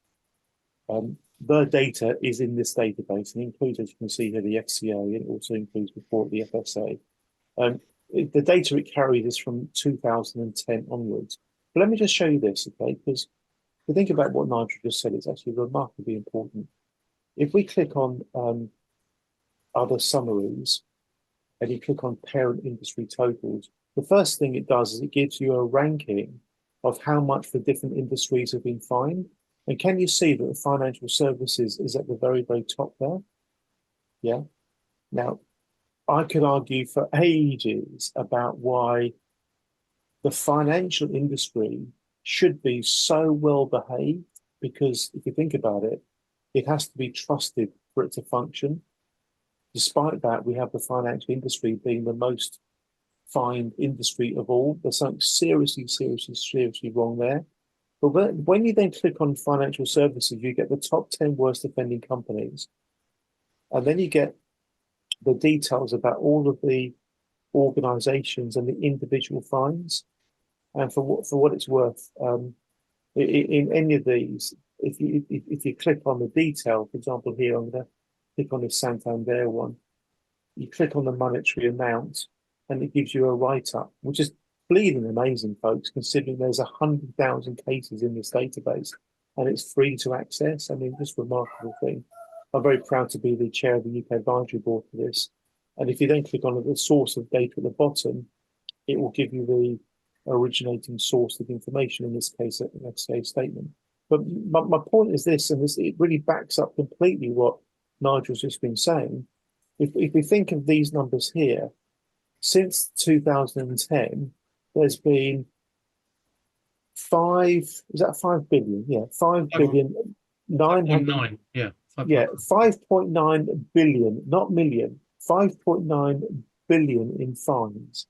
The data is in this database and includes, as you can see here, the FCA, and it also includes before the FSA. The data it carries is from 2010 onwards. But let me just show you this, okay? Because if you think about what Nigel just said, it's actually remarkably important. If we click on other summaries, and you click on parent industry totals, the first thing it does is it gives you a ranking of how much the different industries have been fined. And can you see that the financial services is at the very, very top there? Yeah. Now, I could argue for ages about why the financial industry should be so well behaved, because if you think about it, it has to be trusted for it to function. Despite that, we have the financial industry being the most fined industry of all. There's something seriously wrong there. But when you then click on financial services, you get the top 10 worst offending companies. And then you get the details about all of the organizations and the individual fines. And for what it's worth, in any of these, if you click on the detail, for example, here I'm going to click on the Santander one, you click on the monetary amount and it gives you a write-up, which is bleeding amazing, folks, considering there's 100,000 cases in this database and it's free to access. I mean, just a remarkable thing. I'm very proud to be the chair of the UK Advisory Board for this. And if you then click on the source of data at the bottom, it will give you the originating source of information, in this case, an FCA statement. But my point is this, and it really backs up completely what Nigel's just been saying. If we think of these numbers here, since 2010, there's been 5 billion? Yeah, 5 billion, 900, yeah. 5.9 billion, not million, 5.9 billion in fines.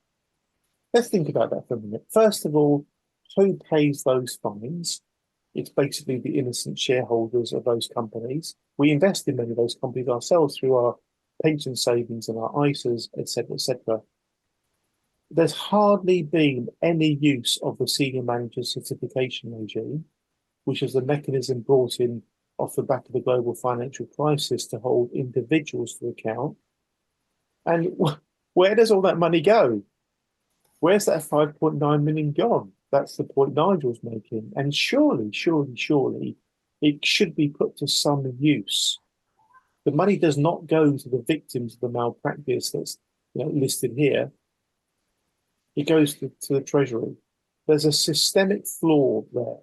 Let's think about that for a minute. First of all, who pays those fines? It's basically the innocent shareholders of those companies. We invest in many of those companies ourselves through our pension savings and our ISAs, etc., etc. There's hardly been any use of the senior manager certification regime, which is the mechanism brought in off the back of the global financial crisis to hold individuals to account. And where does all that money go? Where's that 5.9 million gone? That's the point Nigel's making. And surely, it should be put to some use. The money does not go to the victims of the malpractice that's listed here. It goes to the Treasury. There's a systemic flaw there.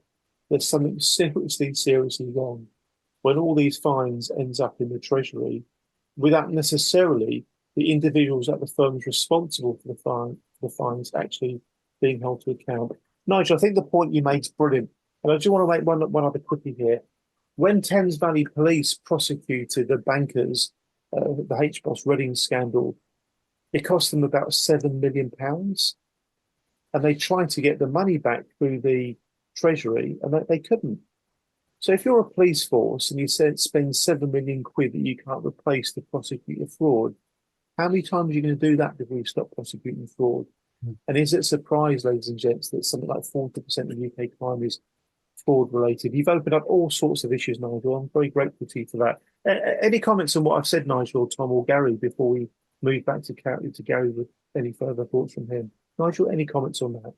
There's something seriously wrong when all these fines ends up in the Treasury without necessarily the individuals at the firms responsible for the fines actually being held to account. Nigel, I think the point you made is brilliant. And I just want to make one other quickie here. When Thames Valley Police prosecuted the bankers, the HBOS Reading scandal, it cost them about £7 million. And they tried to get the money back through the Treasury, and they couldn't. So if you're a police force and you spend £7 million that you can't replace to prosecute a fraud, how many times are you going to do that before you stop prosecuting fraud? And is it a surprise, ladies and gents, that something like 40% of UK crime is fraud related? You've opened up all sorts of issues, Nigel. I'm very grateful to you for that. Any comments on what I've said, Nigel, Tom, or Gary, before we move back to Gary with any further thoughts from him? Nigel, any comments on that?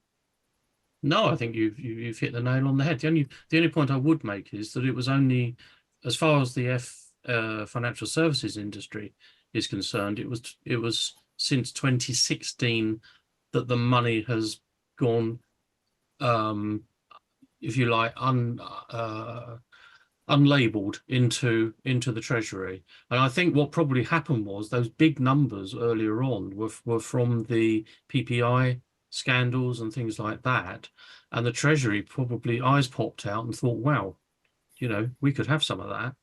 No, I think you've hit the nail on the head. The only point I would make is that it was only, as far as the financial services industry is concerned, it was since 2016 that the money has gone, if you like, unlabeled into the treasury. And I think what probably happened was those big numbers earlier on were from the PPI scandals and things like that. And the treasury probably eyes popped out and thought, wow, we could have some of that.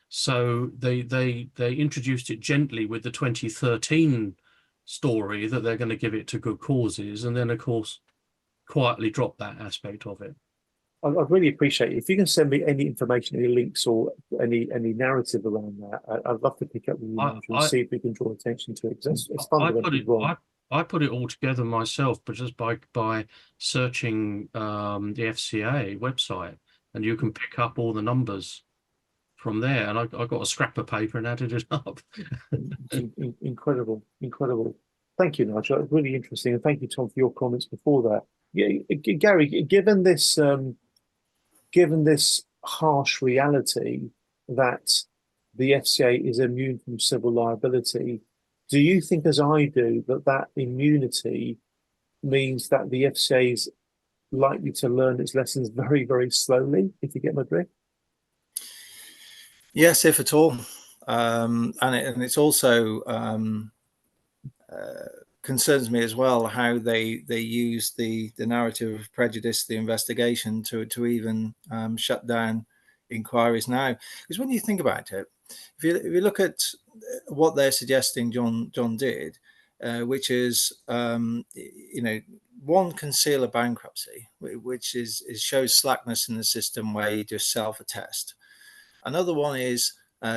So they introduced it gently with the 2013 story that they're going to give it to good causes, and then of course quietly drop that aspect of it. I'd really appreciate it if you can send me any information, any links, or any narrative around that. I'd love to pick up with you, Nigel, and see if we can draw attention to it, because it's fundamentally wrong. I put it all together myself, but just by searching the FCA website, and you can pick up all the numbers from there. And I got a scrap of paper and added it up. Incredible. Thank you, Nigel. Really interesting, and thank you, Tom, for your comments before that. Yeah, Gary, given this harsh reality that the FCA is immune from civil liability, do you think, as I do, that immunity means that the FCA is likely to learn its lessons very, very slowly, if you get my drift? Yes, if at all. And it's also concerns me as well how they use the narrative of prejudice, the investigation, to even shut down inquiries now. Because when you think about it, if you look at what they're suggesting John did, which is one, conceal a bankruptcy, which shows slackness in the system where you just self-attest. Another one is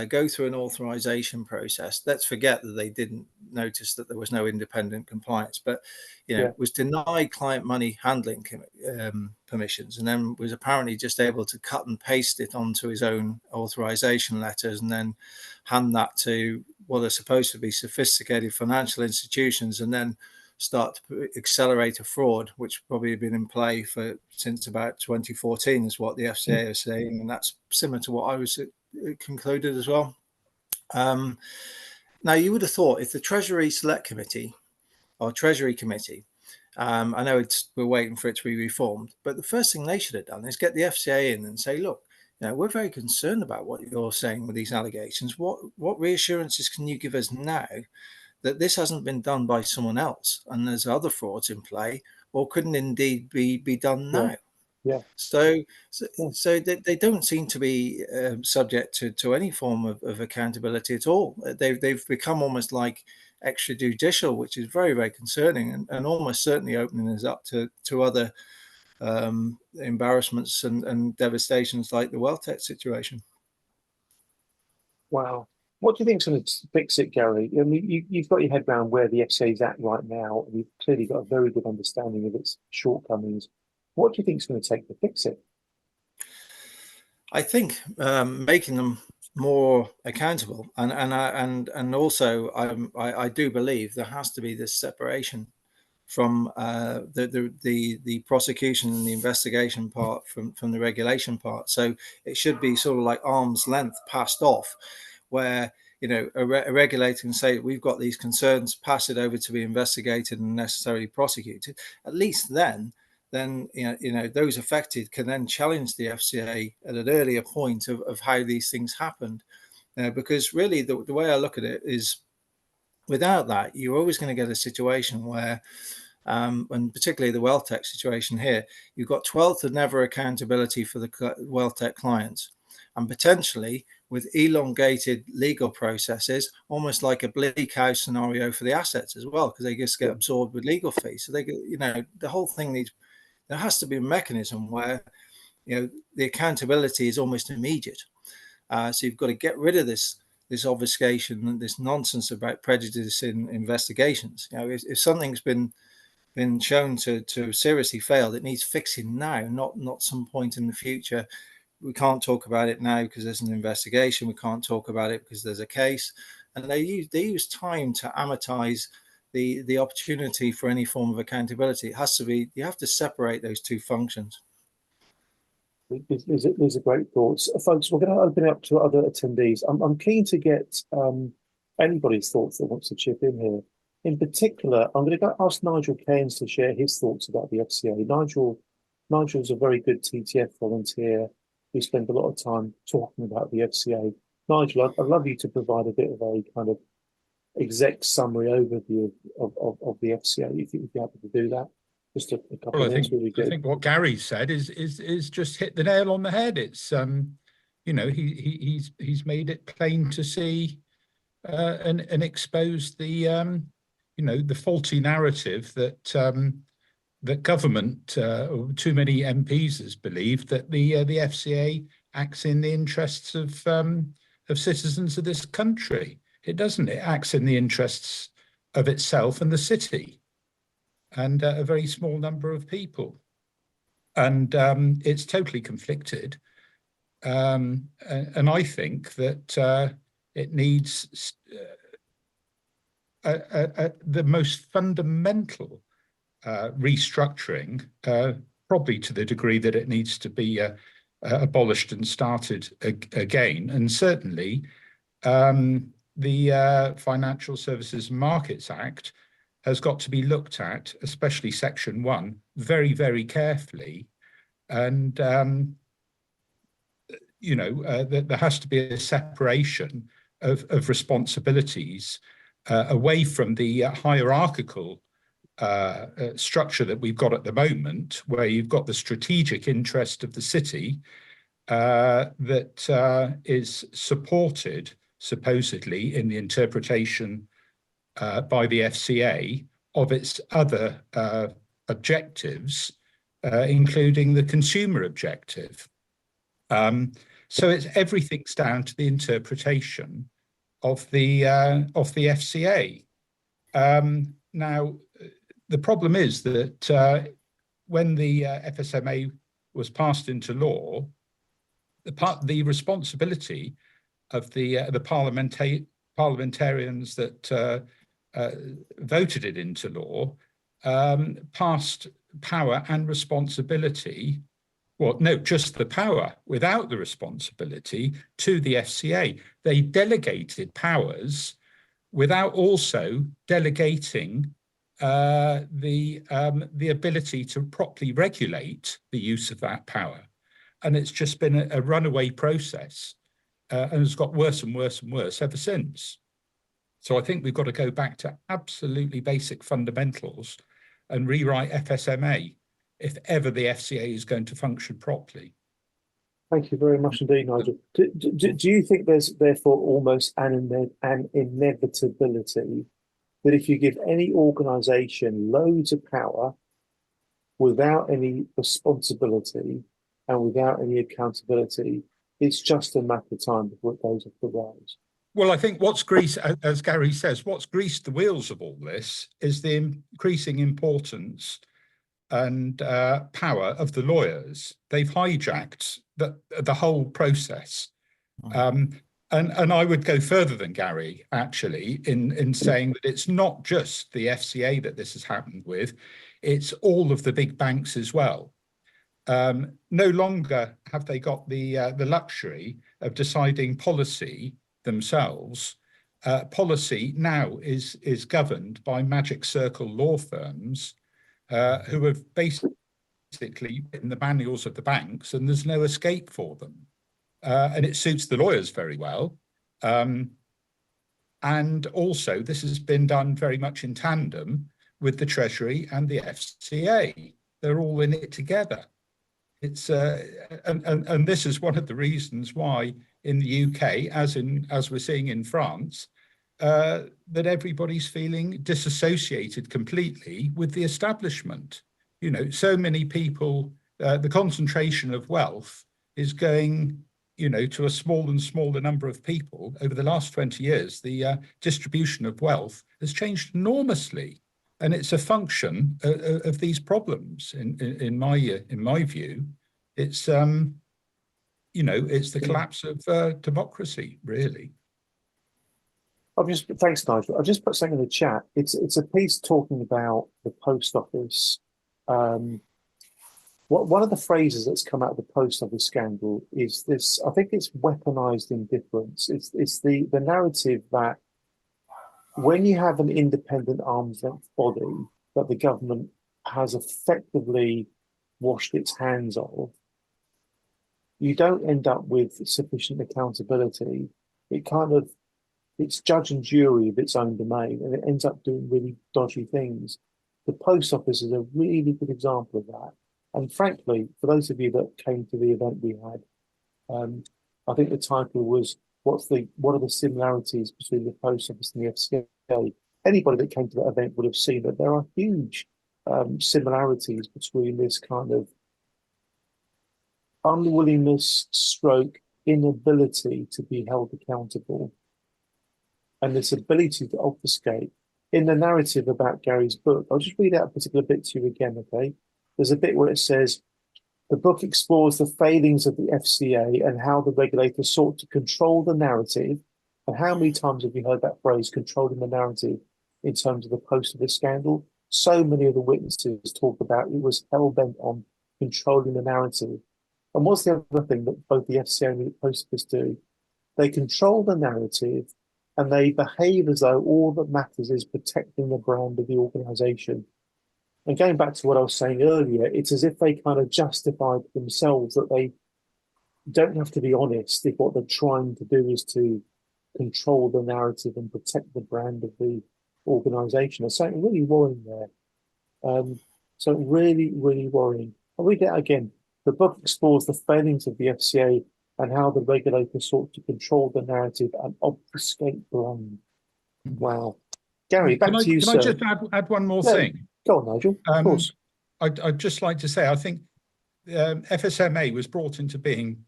go through an authorization process. Let's forget that they didn't notice that there was no independent compliance, but was denied client money handling permissions, and then was apparently just able to cut and paste it onto his own authorization letters, and then hand that to what are supposed to be sophisticated financial institutions, and then start to accelerate a fraud, which probably had been in play since about 2014, is what the FCA is saying, and that's similar to what I was concluded as well. Now, you would have thought if the Treasury Select Committee or Treasury Committee, I know we're waiting for it to be reformed, but the first thing they should have done is get the FCA in and say, look, we're very concerned about what you're saying with these allegations. What reassurances can you give us now that this hasn't been done by someone else and there's other frauds in play, or couldn't indeed be done now? Yeah. So they don't seem to be subject to any form of accountability at all. They've become almost like extrajudicial, which is very, very concerning, and almost certainly opening us up to other embarrassments and devastations like the WealthTek situation. Wow. What do you think is going to fix it, Gary? I mean, you've got your head around where the FCA is at right now, and you've clearly got a very good understanding of its shortcomings. What do you think is going to take to fix it? I think making them more accountable, and also I do believe there has to be this separation from the prosecution and the investigation part from the regulation part. So it should be sort of like arm's length passed off, where a regulator can say, we've got these concerns, pass it over to be investigated and necessarily prosecuted. At least then those affected can then challenge the FCA at an earlier point of how these things happened. Because really the way I look at it is, without that, you're always going to get a situation where, and particularly the WealthTek situation here, you've got 12th and never accountability for the WealthTek clients, and potentially with elongated legal processes, almost like a bleak house scenario for the assets as well, because they just get absorbed with legal fees. So the whole thing needs. There has to be a mechanism where the accountability is almost immediate. So you've got to get rid of this obfuscation and this nonsense about prejudice in investigations. If something's been shown to seriously fail, it needs fixing now, not some point in the future. We can't talk about it now because there's an investigation. We can't talk about it because there's a case. And they use time to amortize the opportunity for any form of accountability, it has to be, you have to separate those two functions. These are great thoughts. Folks, we're going to open it up to other attendees. I'm keen to get anybody's thoughts that wants to chip in here. In particular, I'm going to ask Nigel Keynes to share his thoughts about the FCA. Nigel's a very good TTF volunteer. We spend a lot of time talking about the FCA. Nigel, I'd love you to provide a bit of a kind of exec summary overview of the FCA, if you're happy to do that. Just a couple of minutes. I think what Gary said is just hit the nail on the head. It's you know, he's made it plain to see and exposed the you know, the faulty narrative that that government or too many MPs has believed that the FCA acts in the interests of citizens of this country. It doesn't. It acts in the interests of itself and the city, and a very small number of people, and it's totally conflicted. And I think that it needs the most fundamental restructuring, probably to the degree that it needs to be abolished and started again. And certainly the Financial Services and Markets Act has got to be looked at, especially Section 1, very, very carefully. And, you know, there has to be a separation of responsibilities away from the hierarchical structure that we've got at the moment, where you've got the strategic interest of the city that is supported, supposedly, in the interpretation by the FCA of its other objectives, including the consumer objective. So everything's down to the interpretation of the FCA. Now, the problem is that when the FSMA was passed into law, the responsibility of the parliamentarians that voted it into law passed power and responsibility, well, no, just the power without the responsibility to the FCA. They delegated powers without also delegating the ability to properly regulate the use of that power. And it's just been a runaway process, and it's got worse and worse and worse ever since. So I think we've got to go back to absolutely basic fundamentals and rewrite FSMA if ever the FCA is going to function properly. Thank you very much indeed, Nigel. Do you think there's therefore almost an inevitability that if you give any organisation loads of power without any responsibility and without any accountability, it's just a matter of time before it goes off the rails? Well, I think what's greased, as Gary says, what's greased the wheels of all this is the increasing importance and power of the lawyers. They've hijacked the whole process. And I would go further than Gary, actually, in saying that it's not just the FCA that this has happened with, it's all of the big banks as well. No longer have they got the luxury of deciding policy themselves. Policy now is governed by magic circle law firms who have basically written the manuals of the banks, and there's no escape for them. And it suits the lawyers very well. And also, this has been done very much in tandem with the Treasury and the FCA. They're all in it together. It's and this is one of the reasons why in the UK, as we're seeing in France, that everybody's feeling disassociated completely with the establishment. You know, so many people, the concentration of wealth is going, you know, to a smaller and smaller number of people. Over the last 20 years, the distribution of wealth has changed enormously, and it's a function of these problems. In my view, it's you know, it's the collapse of democracy, really. thanks, Nigel. I've just put something in the chat. It's a piece talking about the post office. One of the phrases that's come out of the post office scandal is this. I think it's weaponized indifference. It's the narrative that when you have an independent arm's length body that the government has effectively washed its hands of, you don't end up with sufficient accountability. It's judge and jury of its own domain, and it ends up doing really dodgy things. The post office is a really good example of that. And frankly, for those of you that came to the event we had, I think the title was what are the similarities between the post office and the FCA? Anybody that came to that event would have seen that there are huge similarities between this kind of unwillingness stroke inability to be held accountable and this ability to obfuscate. In the narrative about Gary's book, I'll just read out a particular bit to you again, okay? There's a bit where it says, the book explores the failings of the FCA and how the regulator sought to control the narrative. And how many times have you heard that phrase, controlling the narrative, in terms of the post office scandal? So many of the witnesses talk about it was hell-bent on controlling the narrative. And what's the other thing that both the FCA and the post office do? They control the narrative and they behave as though all that matters is protecting the brand of the organisation. And going back to what I was saying earlier, it's as if they kind of justified themselves that they don't have to be honest if what they're trying to do is to control the narrative and protect the brand of the organisation. There's something really worrying there. So really, really worrying. I'll read it again. The book explores the failings of the FCA and how the regulator sought to control the narrative and obfuscate brand. Wow. Gary, back to you, sir. Can I just add one more thing? Go on, Nigel. Of course. I'd just like to say, I think FSMA was brought into being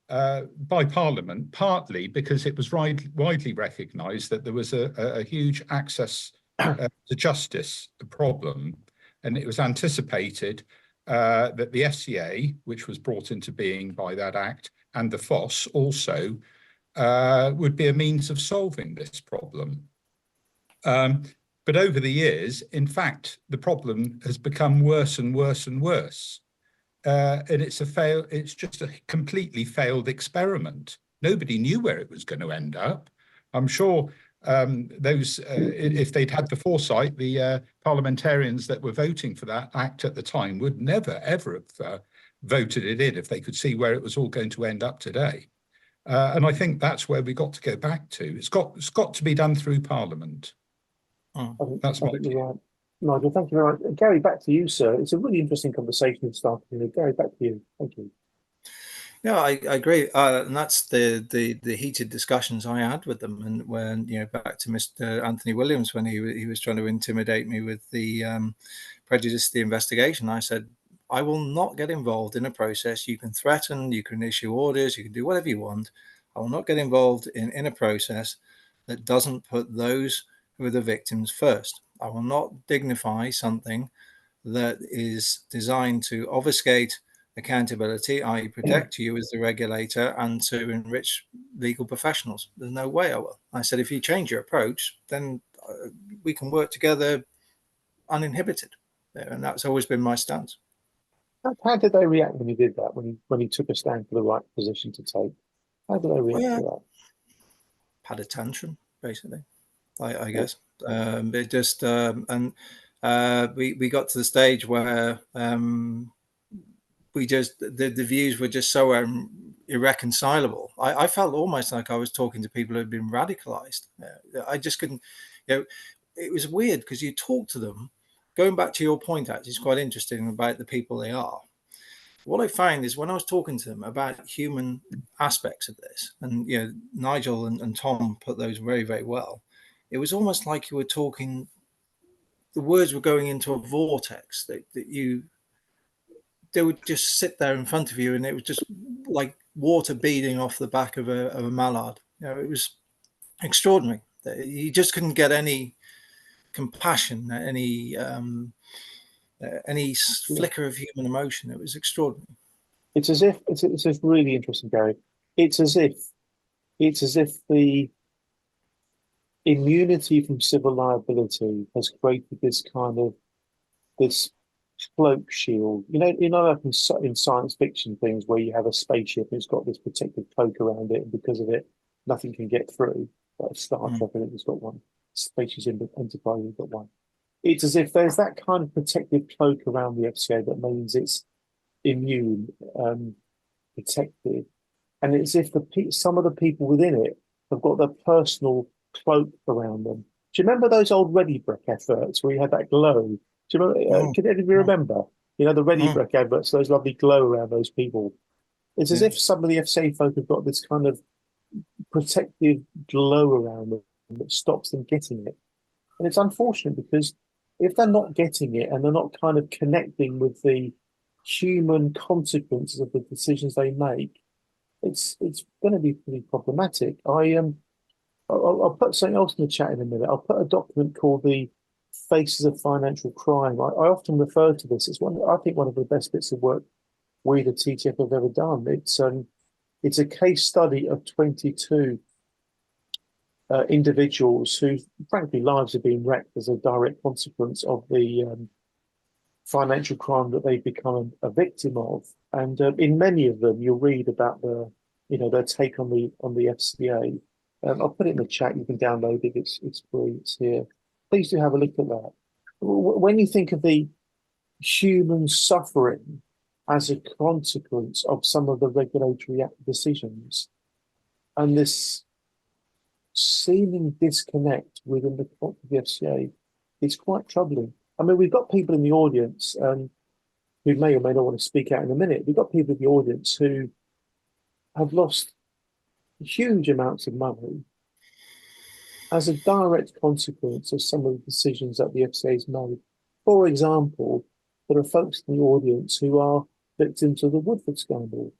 by Parliament, partly because it was widely recognised that there was a huge access to justice problem, and it was anticipated that the FCA, which was brought into being by that act, and the FOSS also would be a means of solving this problem. But over the years, in fact, the problem has become worse and worse and worse. And it's just a completely failed experiment. Nobody knew where it was going to end up. I'm sure if they'd had the foresight, the parliamentarians that were voting for that act at the time would never, ever have voted it in if they could see where it was all going to end up today. And I think that's where we got to go back to. It's got to be done through Parliament. That's my view. Right. Nigel, thank you very much. Gary, back to you, sir. It's a really interesting conversation we've started here. Gary, back to you. Thank you. Yeah, I agree, and that's the heated discussions I had with them, and when back to Mr. Anthony Williams when he was trying to intimidate me with the prejudice of the investigation. I said, I will not get involved in a process. You can threaten, you can issue orders, you can do whatever you want. I will not get involved in a process that doesn't put those who are the victims first. I will not dignify something that is designed to obfuscate accountability, i.e. protect you as the regulator, and to enrich legal professionals. There's no way I will. I said, if you change your approach, then we can work together uninhibited. And that's always been my stance. How did they react when he did that, when he took a stand for the right position to take? How did they react to that? Had a tantrum, basically, I guess. It just, and we got to the stage where the views were just so irreconcilable. I felt almost like I was talking to people who had been radicalized. I just couldn't, it was weird because you talk to them. Going back to your point, actually, it's quite interesting about the people they are. What I find is when I was talking to them about human aspects of this, and Nigel and Tom put those very, very well, it was almost like you were talking, the words were going into a vortex that they would just sit there in front of you, and it was just like water beading off the back of a mallard. It was extraordinary. You just couldn't get any compassion, any flicker of human emotion. It was extraordinary. It's as if it's really interesting, Gary. It's as if immunity from civil liability has created this kind of this cloak shield. Like in science fiction things where you have a spaceship and it's got this protective cloak around it, and because of it, nothing can get through. Like Star Trek, I think it's got one. Spacious Enterprise has got one. It's as if there's that kind of protective cloak around the FCA that means it's immune, protected, and it's as if some of the people within it have got their personal cloak around them. Do you remember those old Ready Brick adverts where you had that glow? Do you remember? Can any of you remember? The Ready Brick adverts, those lovely glow around those people. It's as if some of the FCA folk have got this kind of protective glow around them that stops them getting it. And it's unfortunate because if they're not getting it and they're not kind of connecting with the human consequences of the decisions they make, it's going to be pretty problematic. I'll put something else in the chat in a minute. I'll put a document called the Faces of Financial Crime. I often refer to this. I think one of the best bits of work we, the TTF, have ever done. It's a case study of 22 individuals whose, frankly, lives are being wrecked as a direct consequence of the financial crime that they've become a victim of. And in many of them, you'll read about their take on the FCA. I'll put it in the chat. You can download it. It's free. It's here. Please do have a look at that. When you think of the human suffering as a consequence of some of the regulatory decisions and this seeming disconnect within the FCA, it's quite troubling. I mean, we've got people in the audience who may or may not want to speak out in a minute. We've got people in the audience who have lost huge amounts of money as a direct consequence of some of the decisions that the FCA has made. For example, there are folks in the audience who are victims of the Woodford scandal.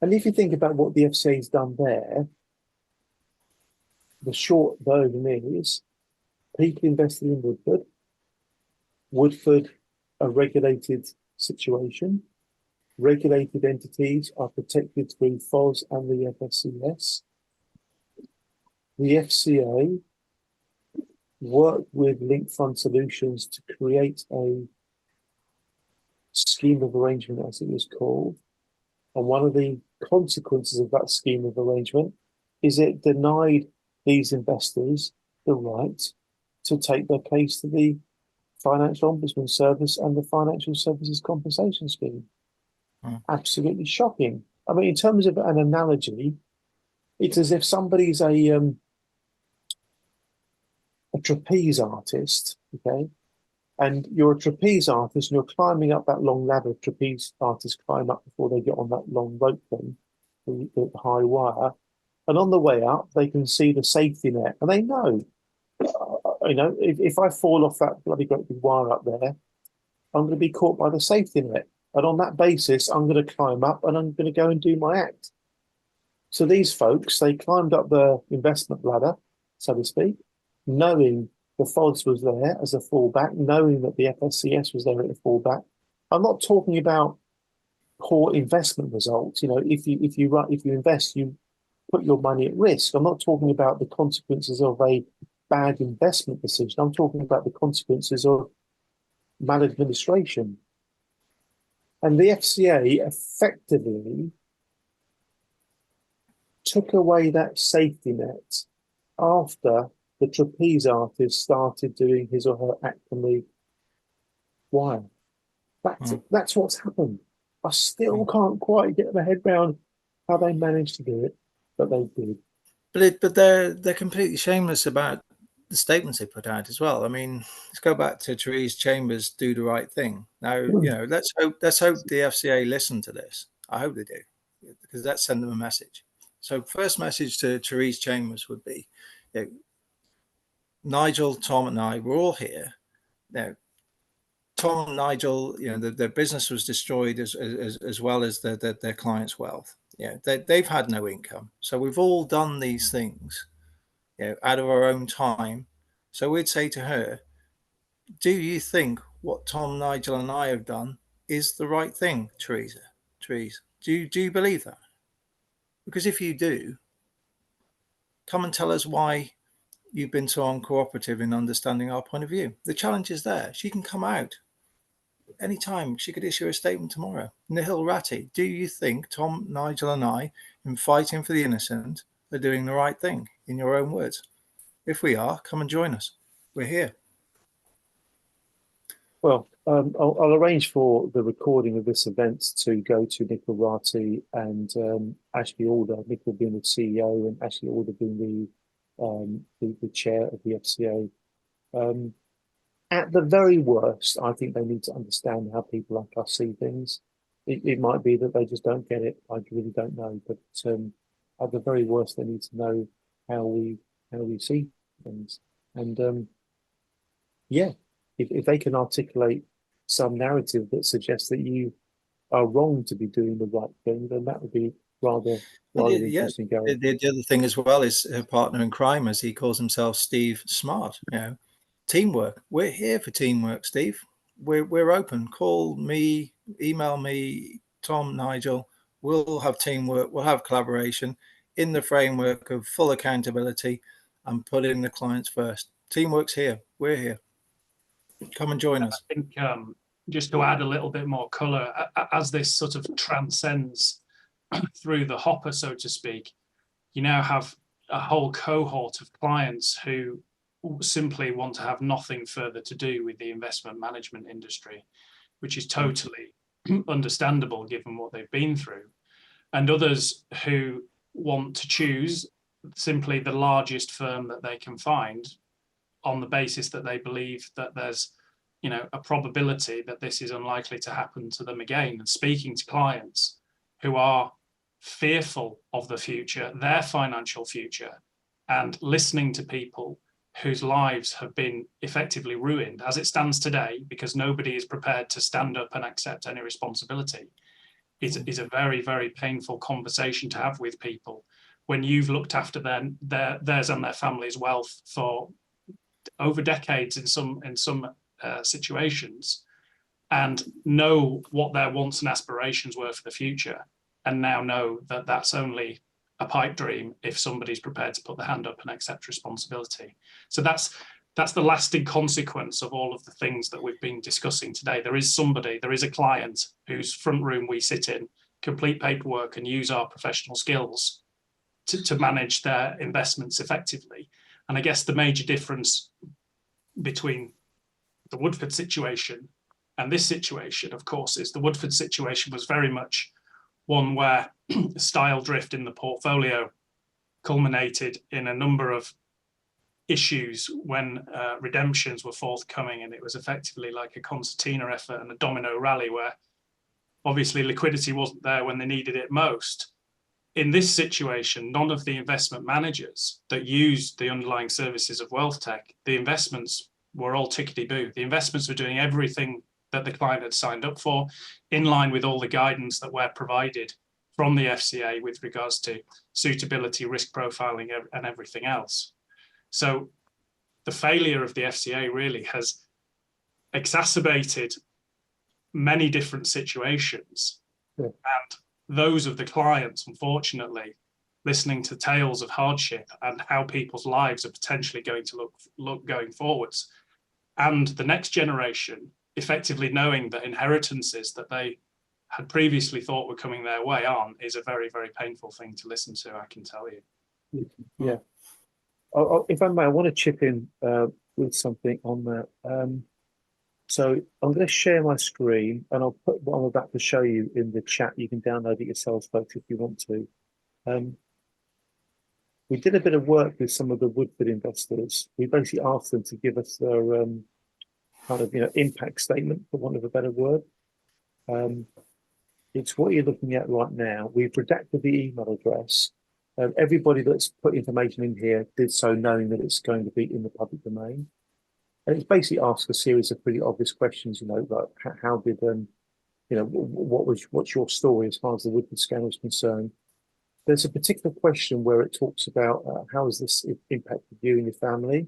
And if you think about what the FCA has done there, the short version is people invested in Woodford. Woodford, a regulated situation. Regulated entities are protected through FOS and the FSCS. The FCA worked with Link Fund Solutions to create a scheme of arrangement, as it was called. And one of the consequences of that scheme of arrangement is it denied these investors the right to take their case to the Financial Ombudsman Service and the Financial Services Compensation Scheme. Absolutely shocking. I mean, in terms of an analogy, it's as if somebody's a trapeze artist, okay? And you're a trapeze artist and you're climbing up that long ladder trapeze artists climb up before they get on that long rope thing, the high wire. And on the way up, they can see the safety net and they know, if I fall off that bloody great big wire up there, I'm going to be caught by the safety net. And on that basis, I'm going to climb up and I'm going to go and do my act. So these folks, they climbed up the investment ladder, so to speak, knowing the FODS was there as a fallback, knowing that the FSCS was there as a fallback. I'm not talking about poor investment results. If you invest, you put your money at risk. I'm not talking about the consequences of a bad investment decision. I'm talking about the consequences of maladministration. And the FCA effectively took away that safety net after the trapeze artist started doing his or her act on the wire. That's what's happened. I still can't quite get my head around how they managed to do it, but they did. But they're completely shameless about the statements they put out as well. I mean, let's go back to Therese Chambers' "Do the right thing." Now, let's hope the FCA listen to this. I hope they do, because that sends them a message. So, first message to Therese Chambers would be, Nigel, Tom, and I, we're all here. Now, Tom and Nigel, their business was destroyed as well as their clients' wealth. They've had no income. So we've all done these things, out of our own time. So we'd say to her, do you think what Tom, Nigel, and I have done is the right thing, Therese? Do you believe that? Because if you do, come and tell us why you've been so uncooperative in understanding our point of view. The challenge is there. She can come out anytime. She could issue a statement tomorrow. Nihil Rati, do you think Tom, Nigel and I, in fighting for the innocent, are doing the right thing, in your own words? If we are, come and join us. We're here. Well, I'll arrange for the recording of this event to go to Nikhil Rati and Ashley Alder, Nikhil being the CEO and Ashley Alder being the chair of the FCA. At the very worst, I think they need to understand how people like us see things. It might be that they just don't get it. I really don't know. But at the very worst, they need to know how we see things. And yeah, if they can articulate some narrative that suggests that you are wrong to be doing the right thing, then that would be rather interesting going. The other thing as well is her partner in crime, as he calls himself, Steve Smart. You know, teamwork. We're here for teamwork, Steve. We're open. Call me, email me, Tom, Nigel. We'll have teamwork. We'll have collaboration in the framework of full accountability and putting the clients first. Teamwork's here. We're here. Come and join us. I think just to add a little bit more colour, as this sort of transcends through the hopper, so to speak, you now have a whole cohort of clients who simply want to have nothing further to do with the investment management industry, which is totally understandable given what they've been through, and others who want to choose simply the largest firm that they can find on the basis that they believe that there's, you know, a probability that this is unlikely to happen to them again. And speaking to clients who are fearful of the future, their financial future, and listening to people whose lives have been effectively ruined as it stands today, because nobody is prepared to stand up and accept any responsibility, is a very, very painful conversation to have with people when you've looked after theirs and their family's wealth for over decades in some situations, and know what their wants and aspirations were for the future, and now know that that's only a pipe dream if somebody's prepared to put their hand up and accept responsibility. So that's the lasting consequence of all of the things that we've been discussing today. There is a client whose front room we sit in, complete paperwork and use our professional skills to manage their investments effectively. And I guess the major difference between the Woodford situation and this situation, of course, is the Woodford situation was very much one where style drift in the portfolio culminated in a number of issues when redemptions were forthcoming, and it was effectively like a concertina effort and a domino rally where obviously liquidity wasn't there when they needed it most. In this situation, none of the investment managers that used the underlying services of WealthTek, the investments were all tickety-boo. The investments were doing everything that the client had signed up for, in line with all the guidance that were provided from the FCA with regards to suitability, risk profiling, and everything else. So the failure of the FCA really has exacerbated many different situations. Yeah. And those of the clients, unfortunately, listening to tales of hardship and how people's lives are potentially going to look going forwards, and the next generation effectively knowing that inheritances that they had previously thought were coming their way on, is a very, very painful thing to listen to, I can tell you. Yeah. If I may, I want to chip in with something on that. So I'm going to share my screen and I'll put what I'm about to show you in the chat. You can download it yourselves, folks, if you want to. We did a bit of work with some of the Woodford investors. We basically asked them to give us their kind of, impact statement, for want of a better word. It's what you're looking at right now. We've redacted the email address. Everybody that's put information in here did so knowing that it's going to be in the public domain. And it's basically asked a series of pretty obvious questions, like how did, what's your story as far as the Woodford scandal is concerned? There's a particular question where it talks about how has this impacted you and your family?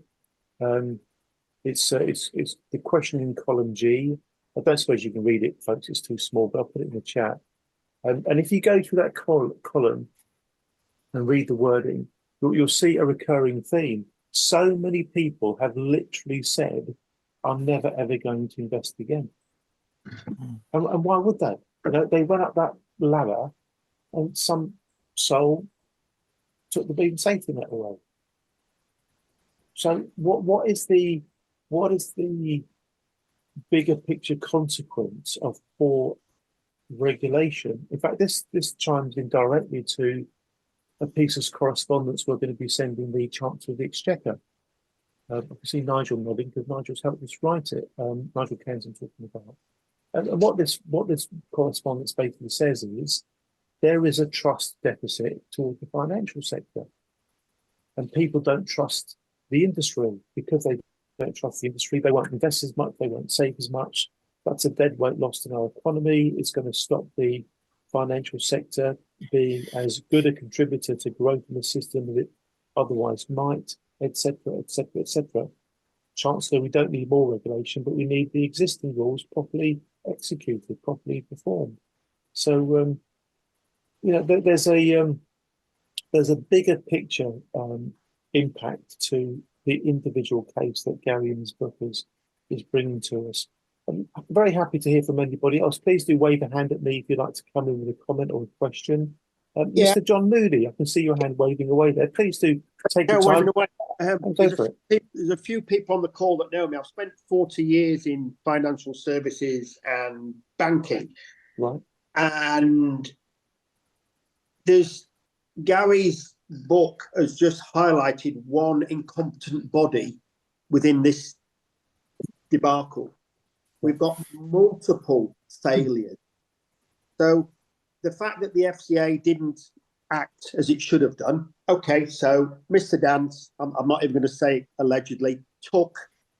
It's the question in column G. I don't suppose you can read it, folks. It's too small, but I'll put it in the chat. And if you go through that column and read the wording, you'll see a recurring theme. so many people have literally said, I'm never ever going to invest again. And why would they? You know, they went up that ladder and some soul took the beam safety net away. So what is the bigger picture consequence of poor regulation? In fact, this chimes in directly to a piece of correspondence we're going to be sending the Chancellor of the Exchequer. I can see Nigel nodding because Nigel's helped us write it. Nigel Cairns I'm talking about. And what this correspondence basically says is there is a trust deficit towards the financial sector, and people don't trust the industry. Because they don't trust the industry, they won't invest as much, they won't save as much. That's a dead weight lost in our economy. It's going to stop the financial sector being as good a contributor to growth in the system as it otherwise might, etc., etc., etc. Chancellor, we don't need more regulation, but we need the existing rules properly executed, properly performed. So, you know, there's a bigger picture impact to the individual case that Gary in his book is bringing to us. I'm very happy to hear from anybody else. Please do wave a hand at me if you'd like to come in with a comment or a question. Yeah. Mr. John Moody, I can see your hand waving away there. Please do take your time. Go for it. There's a few people on the call that know me. I've spent 40 years in financial services and banking. Right. And Gary's book has just highlighted one incompetent body within this debacle. We've got multiple failures. So the fact that the FCA didn't act as it should have done. Okay, so Mr. Dance, I'm not even going to say allegedly, took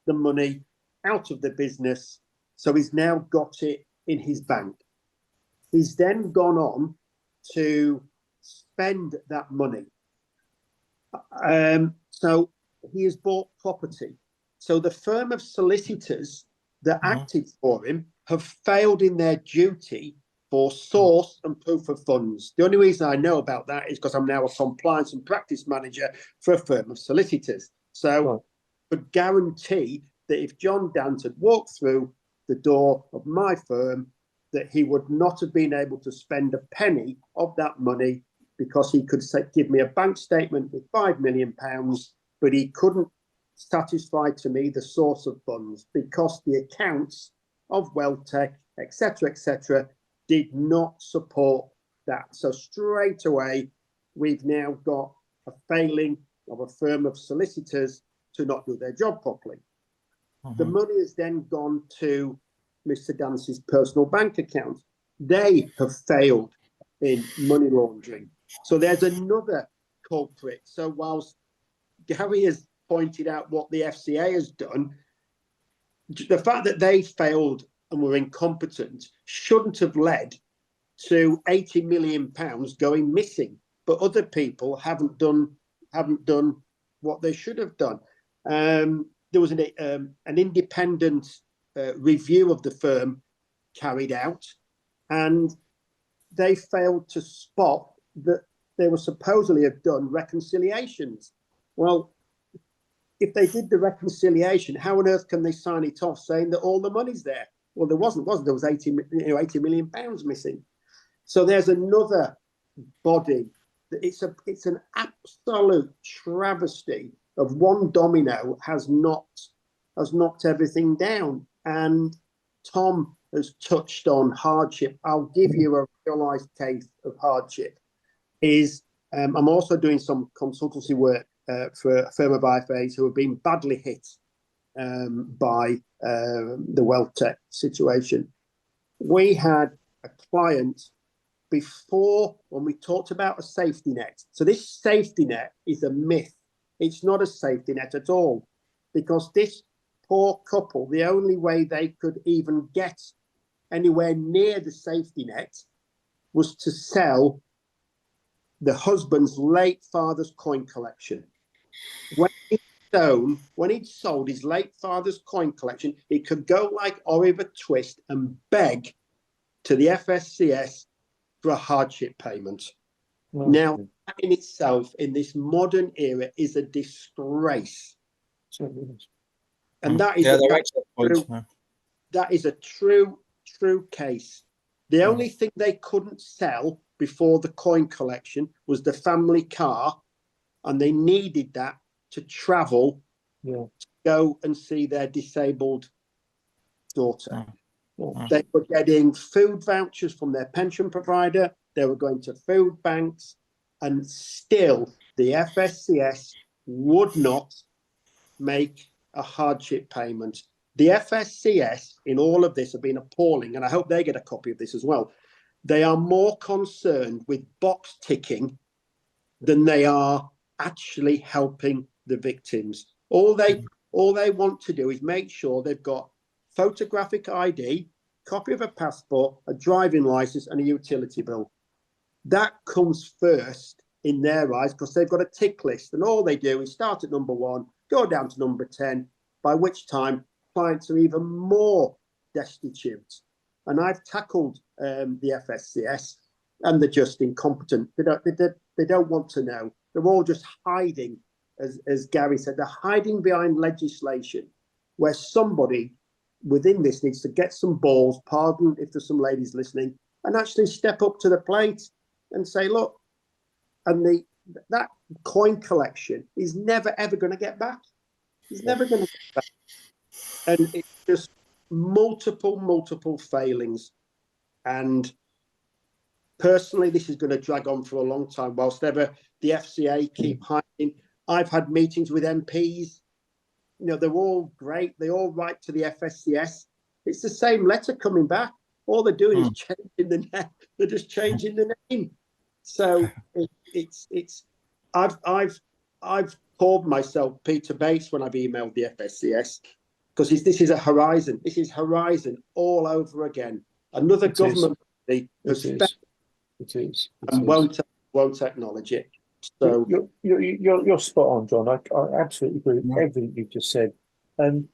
the money out of the business. So he's now got it in his bank. He's then gone on to spend that money. So he has bought property. So the firm of solicitors that acted for him have failed in their duty for source and proof of funds. The only reason I know about that is because I'm now a compliance and practice manager for a firm of solicitors. So I could guarantee that if John Dance had walked through the door of my firm, that he would not have been able to spend a penny of that money, because he could give me a bank statement with £5 million, but he couldn't satisfy to me the source of funds because the accounts of WealthTek, etc., did not support that. So straight away, we've now got a failing of a firm of solicitors to not do their job properly. The money has then gone to Mr. Dance's personal bank account. They have failed in money laundering. So there's another culprit. So whilst Gary has pointed out what the FCA has done, the fact that they failed and were incompetent shouldn't have led to £80 million going missing. But other people haven't done what they should have done. There was an independent review of the firm carried out, and they failed to spot that they were supposedly have done reconciliations. Well, if they did the reconciliation, how on earth can they sign it off saying that all the money's there? Well, there wasn't, was there? There was £80 million missing. So there's another body. It's an absolute travesty of one domino has knocked everything down. And Tom has touched on hardship. I'll give you a real life case of hardship. I'm also doing some consultancy work for a firm of IFAs who have been badly hit by the WealthTek situation. We had a client before, when we talked about a safety net. So this safety net is a myth. It's not a safety net at all, because this poor couple, the only way they could even get anywhere near the safety net was to sell the husband's late father's coin collection. When he'd sold his late father's coin collection, he could go like Oliver Twist and beg to the FSCS for a hardship payment. Now, that in itself, in this modern era, is a disgrace. And that is that is a true case. The only thing they couldn't sell before the coin collection was the family car, and they needed that to travel, to go and see their disabled daughter. They were getting food vouchers from their pension provider. They were going to food banks, and still the FSCS would not make a hardship payment. The FSCS in all of this have been appalling, and I hope they get a copy of this as well. They are more concerned with box ticking than they are actually helping the victims. All they want to do is make sure they've got photographic ID, copy of a passport, a driving license, and a utility bill. That comes first in their eyes because they've got a tick list, and all they do is start at number 1, go down to number 10, by which time clients are even more destitute. And I've tackled the FSCS, and they're just incompetent. They don't want to know. They're all just hiding, as Gary said, they're hiding behind legislation where somebody within this needs to get some balls, pardon if there's some ladies listening, and actually step up to the plate and say, look, and that coin collection is never, ever going to get back. He's never going to get back. And it's just multiple failings. And personally, this is going to drag on for a long time, whilst ever the FCA keep hiding. I've had meetings with MPs. You know, they're all great. They all write to the FSCS. It's the same letter coming back. All they're doing is changing the name. They're just changing the name. So I've called myself Peter Bates when I've emailed the FSCS, because this is a horizon. This is horizon all over again. Another government body has and won't acknowledge it. So you're spot on, John. I absolutely agree with everything you've just said. And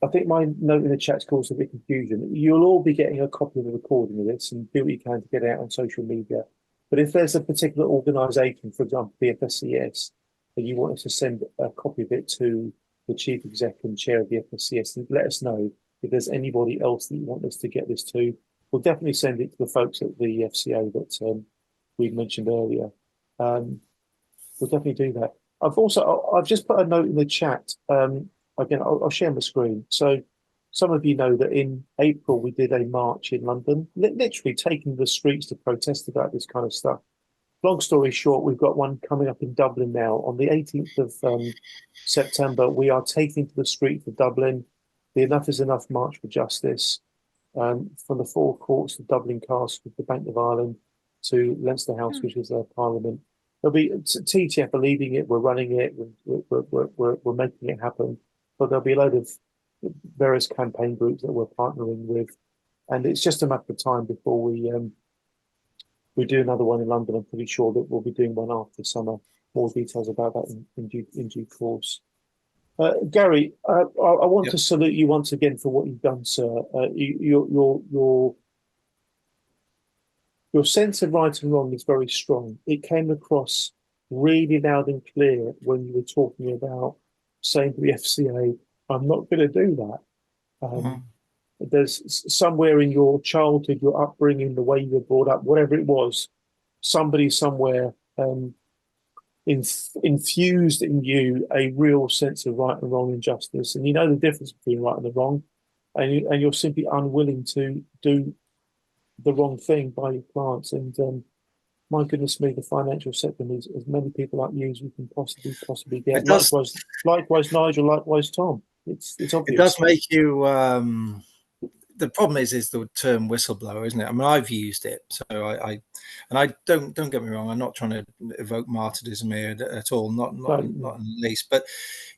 I think my note in the chat's caused a bit of confusion. You'll all be getting a copy of the recording of this and do what you can to get it out on social media. But if there's a particular organisation, for example, the FSCS, and you want us to send a copy of it to the chief exec and chair of the FSCS, then let us know. If there's anybody else that you want us to get this to, we'll definitely send it to the folks at the FCA that we mentioned earlier. We'll definitely do that. I've just put a note in the chat. Again, I'll share my screen. So some of you know that in April we did a march in London, literally taking the streets to protest about this kind of stuff. Long story short, we've got one coming up in Dublin now. On the 18th of September, we are taking to the streets of Dublin the Enough is Enough March for Justice, from the four courts to Dublin Castle, the Bank of Ireland, to Leinster House, which is their parliament. There'll be TTF are leading it. We're running it. We're making it happen. But there'll be a load of various campaign groups that we're partnering with, and it's just a matter of time before we do another one in London. I'm pretty sure that we'll be doing one after summer. More details about that in due course. Gary, I want to salute you once again for what you've done, sir. Your sense of right and wrong is very strong. It came across really loud and clear when you were talking about saying to the FCA, I'm not going to do that. There's somewhere in your childhood, your upbringing, the way you were brought up, whatever it was, somebody somewhere infused in you a real sense of right and wrong and justice. And you know the difference between right and the wrong, and you're simply unwilling to do the wrong thing by your clients. And my goodness me, the financial sector needs as many people like you as we can possibly get. Likewise, Nigel. Likewise, Tom. It's obvious. It does make you. The problem is the term whistleblower, isn't it? I mean, I've used it, so I don't get me wrong. I'm not trying to evoke martyrdom here at all, not in the least. But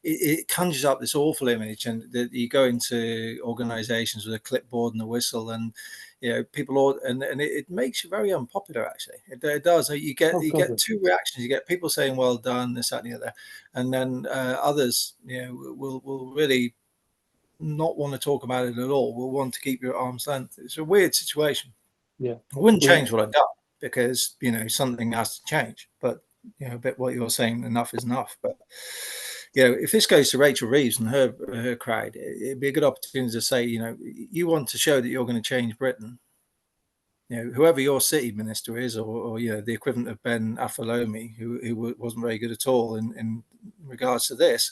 it conjures up this awful image, and you go into organisations with a clipboard and a whistle, and you know people, and it makes you very unpopular. Actually, it does. You get two reactions. You get people saying, "Well done," this, that, and the other, and then others, you know, will really not want to talk about it at all. We'll want to keep you at arm's length. It's a weird situation. Yeah, I wouldn't change what I've done. because, you know, something has to change. But, you know, a bit what you're saying, enough is enough. But, you know, if this goes to Rachel Reeves and her crowd, it'd be a good opportunity to say, you know, you want to show that you're going to change Britain. You know, whoever your city minister is, or you know, the equivalent of Ben Affolome, who wasn't very good at all in regards to this,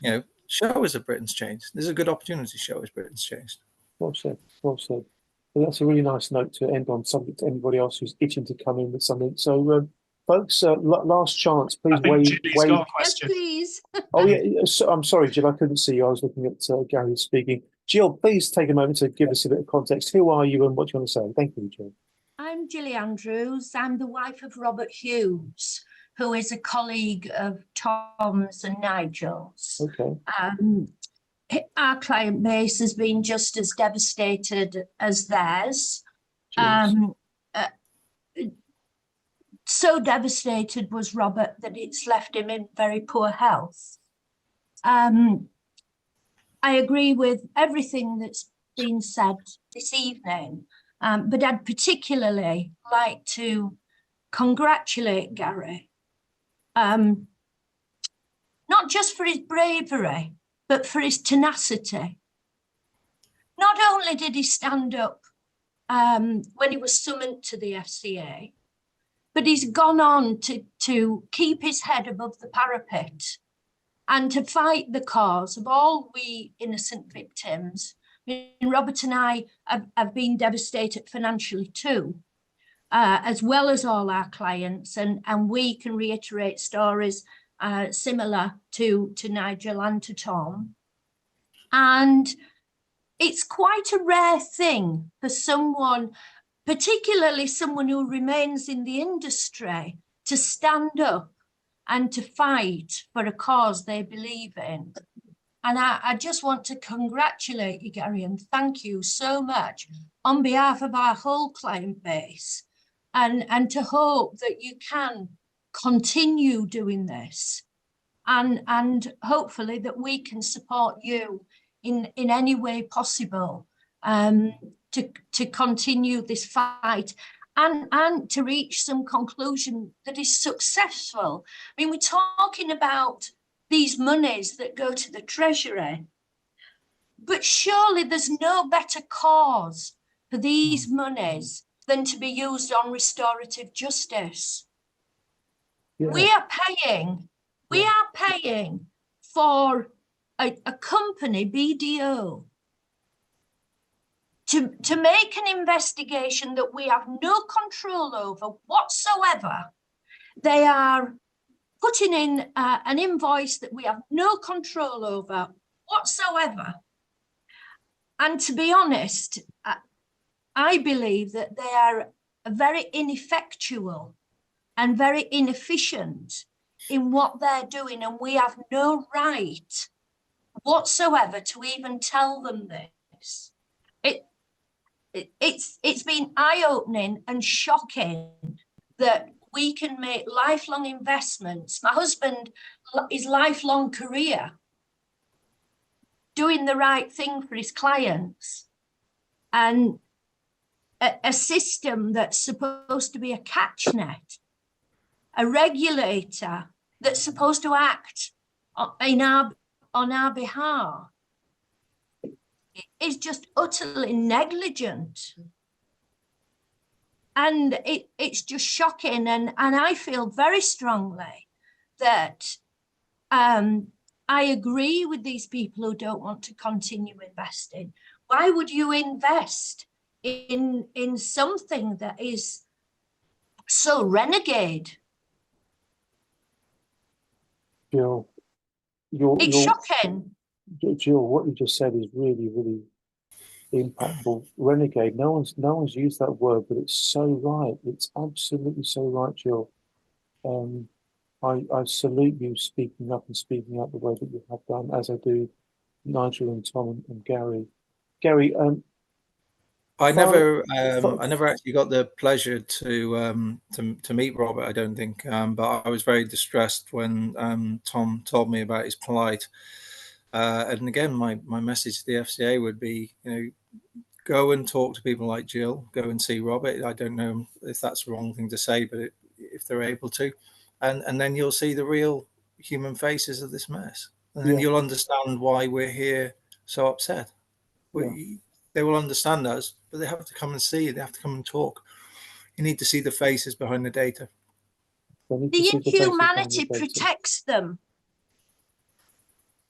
you know, show us that Britain's changed. This is a good opportunity to show us Britain's changed. Well said. Well said. Well, that's a really nice note to end on, subject to anybody else who's itching to come in with something. So, folks, last chance, please wave. Got a Yes, question. please. Oh, yeah. So, I'm sorry, Jill, I couldn't see you. I was looking at Gary speaking. Jill, please take a moment to give us a bit of context. Who are you and what do you want to say? Thank you, Jill. I'm Gilly Andrews. I'm the wife of Robert Hughes, who is a colleague of Tom's and Nigel's. Okay. Our client base has been just as devastated as theirs. Cheers. So devastated was Robert that it's left him in very poor health. I agree with everything that's been said this evening, but I'd particularly like to congratulate Gary, not just for his bravery, but for his tenacity. Not only did he stand up when he was summoned to the FCA, but he's gone on to keep his head above the parapet and to fight the cause of all we innocent victims. Robert and I have been devastated financially too, as well as all our clients, and we can reiterate stories similar to Nigel and to Tom. And it's quite a rare thing for someone, particularly someone who remains in the industry, to stand up and to fight for a cause they believe in. And I just want to congratulate you, Gary, and thank you so much on behalf of our whole client base, and to hope that you can continue doing this, and hopefully that we can support you in any way possible to continue this fight and to reach some conclusion that is successful. I mean, we're talking about these monies that go to the Treasury, but surely there's no better cause for these monies than to be used on restorative justice. Yeah. We are paying for a company, BDO, to make an investigation that we have no control over whatsoever. They are putting in an invoice that we have no control over whatsoever. And to be honest, I believe that they are very ineffectual and very inefficient in what they're doing, and we have no right whatsoever to even tell them this. It's been eye-opening and shocking that we can make lifelong investments. My husband, his lifelong career, doing the right thing for his clients, and a system that's supposed to be a catch net, a regulator that's supposed to act on our behalf, is just utterly negligent. And it's just shocking. And I feel very strongly that I agree with these people who don't want to continue investing. Why would you invest in something that is so renegade? Jill, It's shocking. Jill, what you just said is really, really impactful. Renegade. No one's used that word, but it's so right. It's absolutely so right, Jill. I salute you speaking up and speaking out the way that you have done, as I do Nigel and Tom and Gary. Gary, I never actually got the pleasure to meet Robert, I don't think, but I was very distressed when Tom told me about his plight. And again, my message to the FCA would be, you know, go and talk to people like Jill, go and see Robert. I don't know if that's the wrong thing to say, but if they're able to, and then you'll see the real human faces of this mess, and then you'll understand why we're here so upset. They will understand us, but they have to come and see. They have to come and talk. You need to see the faces behind the data. The inhumanity protects them.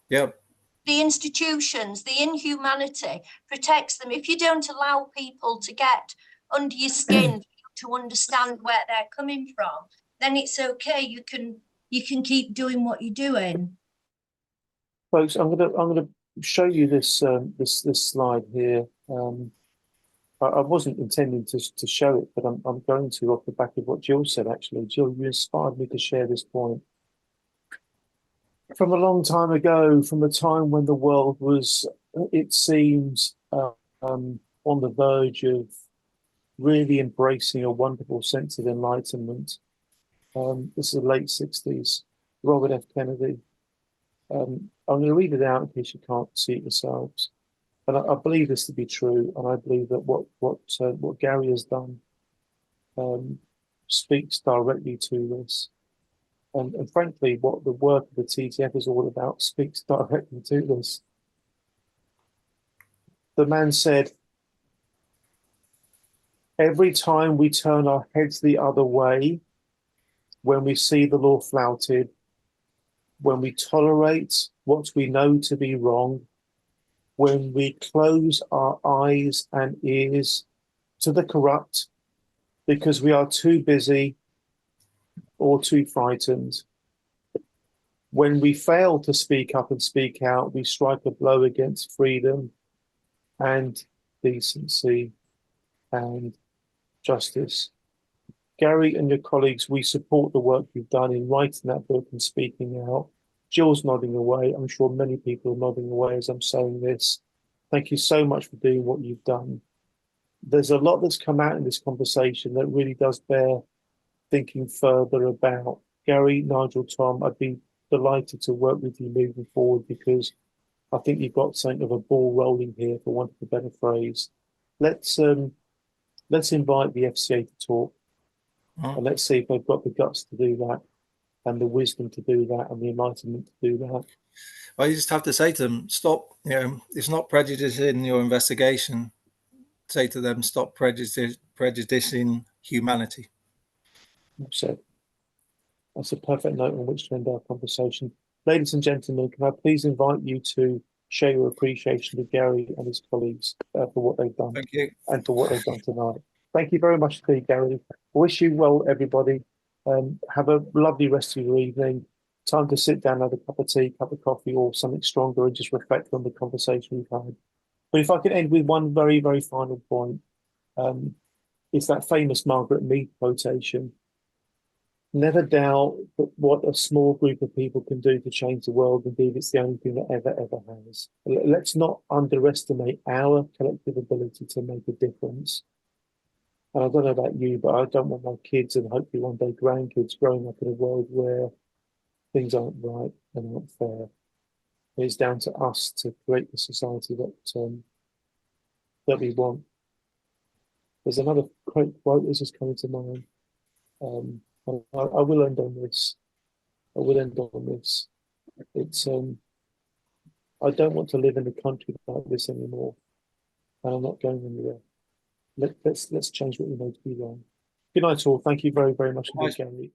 Yeah. The institutions, the inhumanity protects them. If you don't allow people to get under your skin to understand where they're coming from, then it's okay. You can keep doing what you're doing. Folks, I'm gonna show you this this slide here. I wasn't intending to show it, but I'm going to off the back of what Jill said. Actually, Jill, you inspired me to share this point. From a long time ago, from a time when the world was, it seems, on the verge of really embracing a wonderful sense of enlightenment. This is the late 60s, Robert F. Kennedy. I'm going to read it out in case you can't see it yourselves. And I believe this to be true, and I believe that what Gary has done speaks directly to this. And frankly, what the work of the TTF is all about speaks directly to this. The man said, every time we turn our heads the other way, when we see the law flouted, when we tolerate what we know to be wrong, when we close our eyes and ears to the corrupt because we are too busy or too frightened, when we fail to speak up and speak out, we strike a blow against freedom and decency and justice. Gary and your colleagues, we support the work you've done in writing that book and speaking out. Jill's nodding away. I'm sure many people are nodding away as I'm saying this. Thank you so much for doing what you've done. There's a lot that's come out in this conversation that really does bear thinking further about. Gary, Nigel, Tom, I'd be delighted to work with you moving forward because I think you've got something of a ball rolling here, for want of a better phrase. Let's invite the FCA to talk, and let's see if they've got the guts to do that, and the wisdom to do that, and the enlightenment to do that. Well, you just have to say to them, stop. It's not prejudicing your investigation. Say to them, stop prejudicing humanity. So that's a perfect note on which to end our conversation. Ladies and gentlemen, can I please invite you to show your appreciation to Gary and his colleagues for what they've done. Thank you. And for what they've done tonight. Thank you very much to Gary. I wish you well, everybody. Have a lovely rest of your evening. Time to sit down, have a cup of tea, cup of coffee, or something stronger, and just reflect on the conversation we've had. But if I could end with one very, very final point, it's that famous Margaret Mead quotation. Never doubt that what a small group of people can do to change the world. Indeed, it's the only thing that ever has. Let's not underestimate our collective ability to make a difference. And I don't know about you, but I don't want my kids and hopefully one day grandkids growing up in a world where things aren't right and aren't fair. It's down to us to create the society that we want. There's another great quote that's just coming to mind. I will end on this. It's I don't want to live in a country like this anymore, and I'm not going anywhere. Let's change what we know to be wrong. Good night, all. Thank you very, very much indeed, Gary.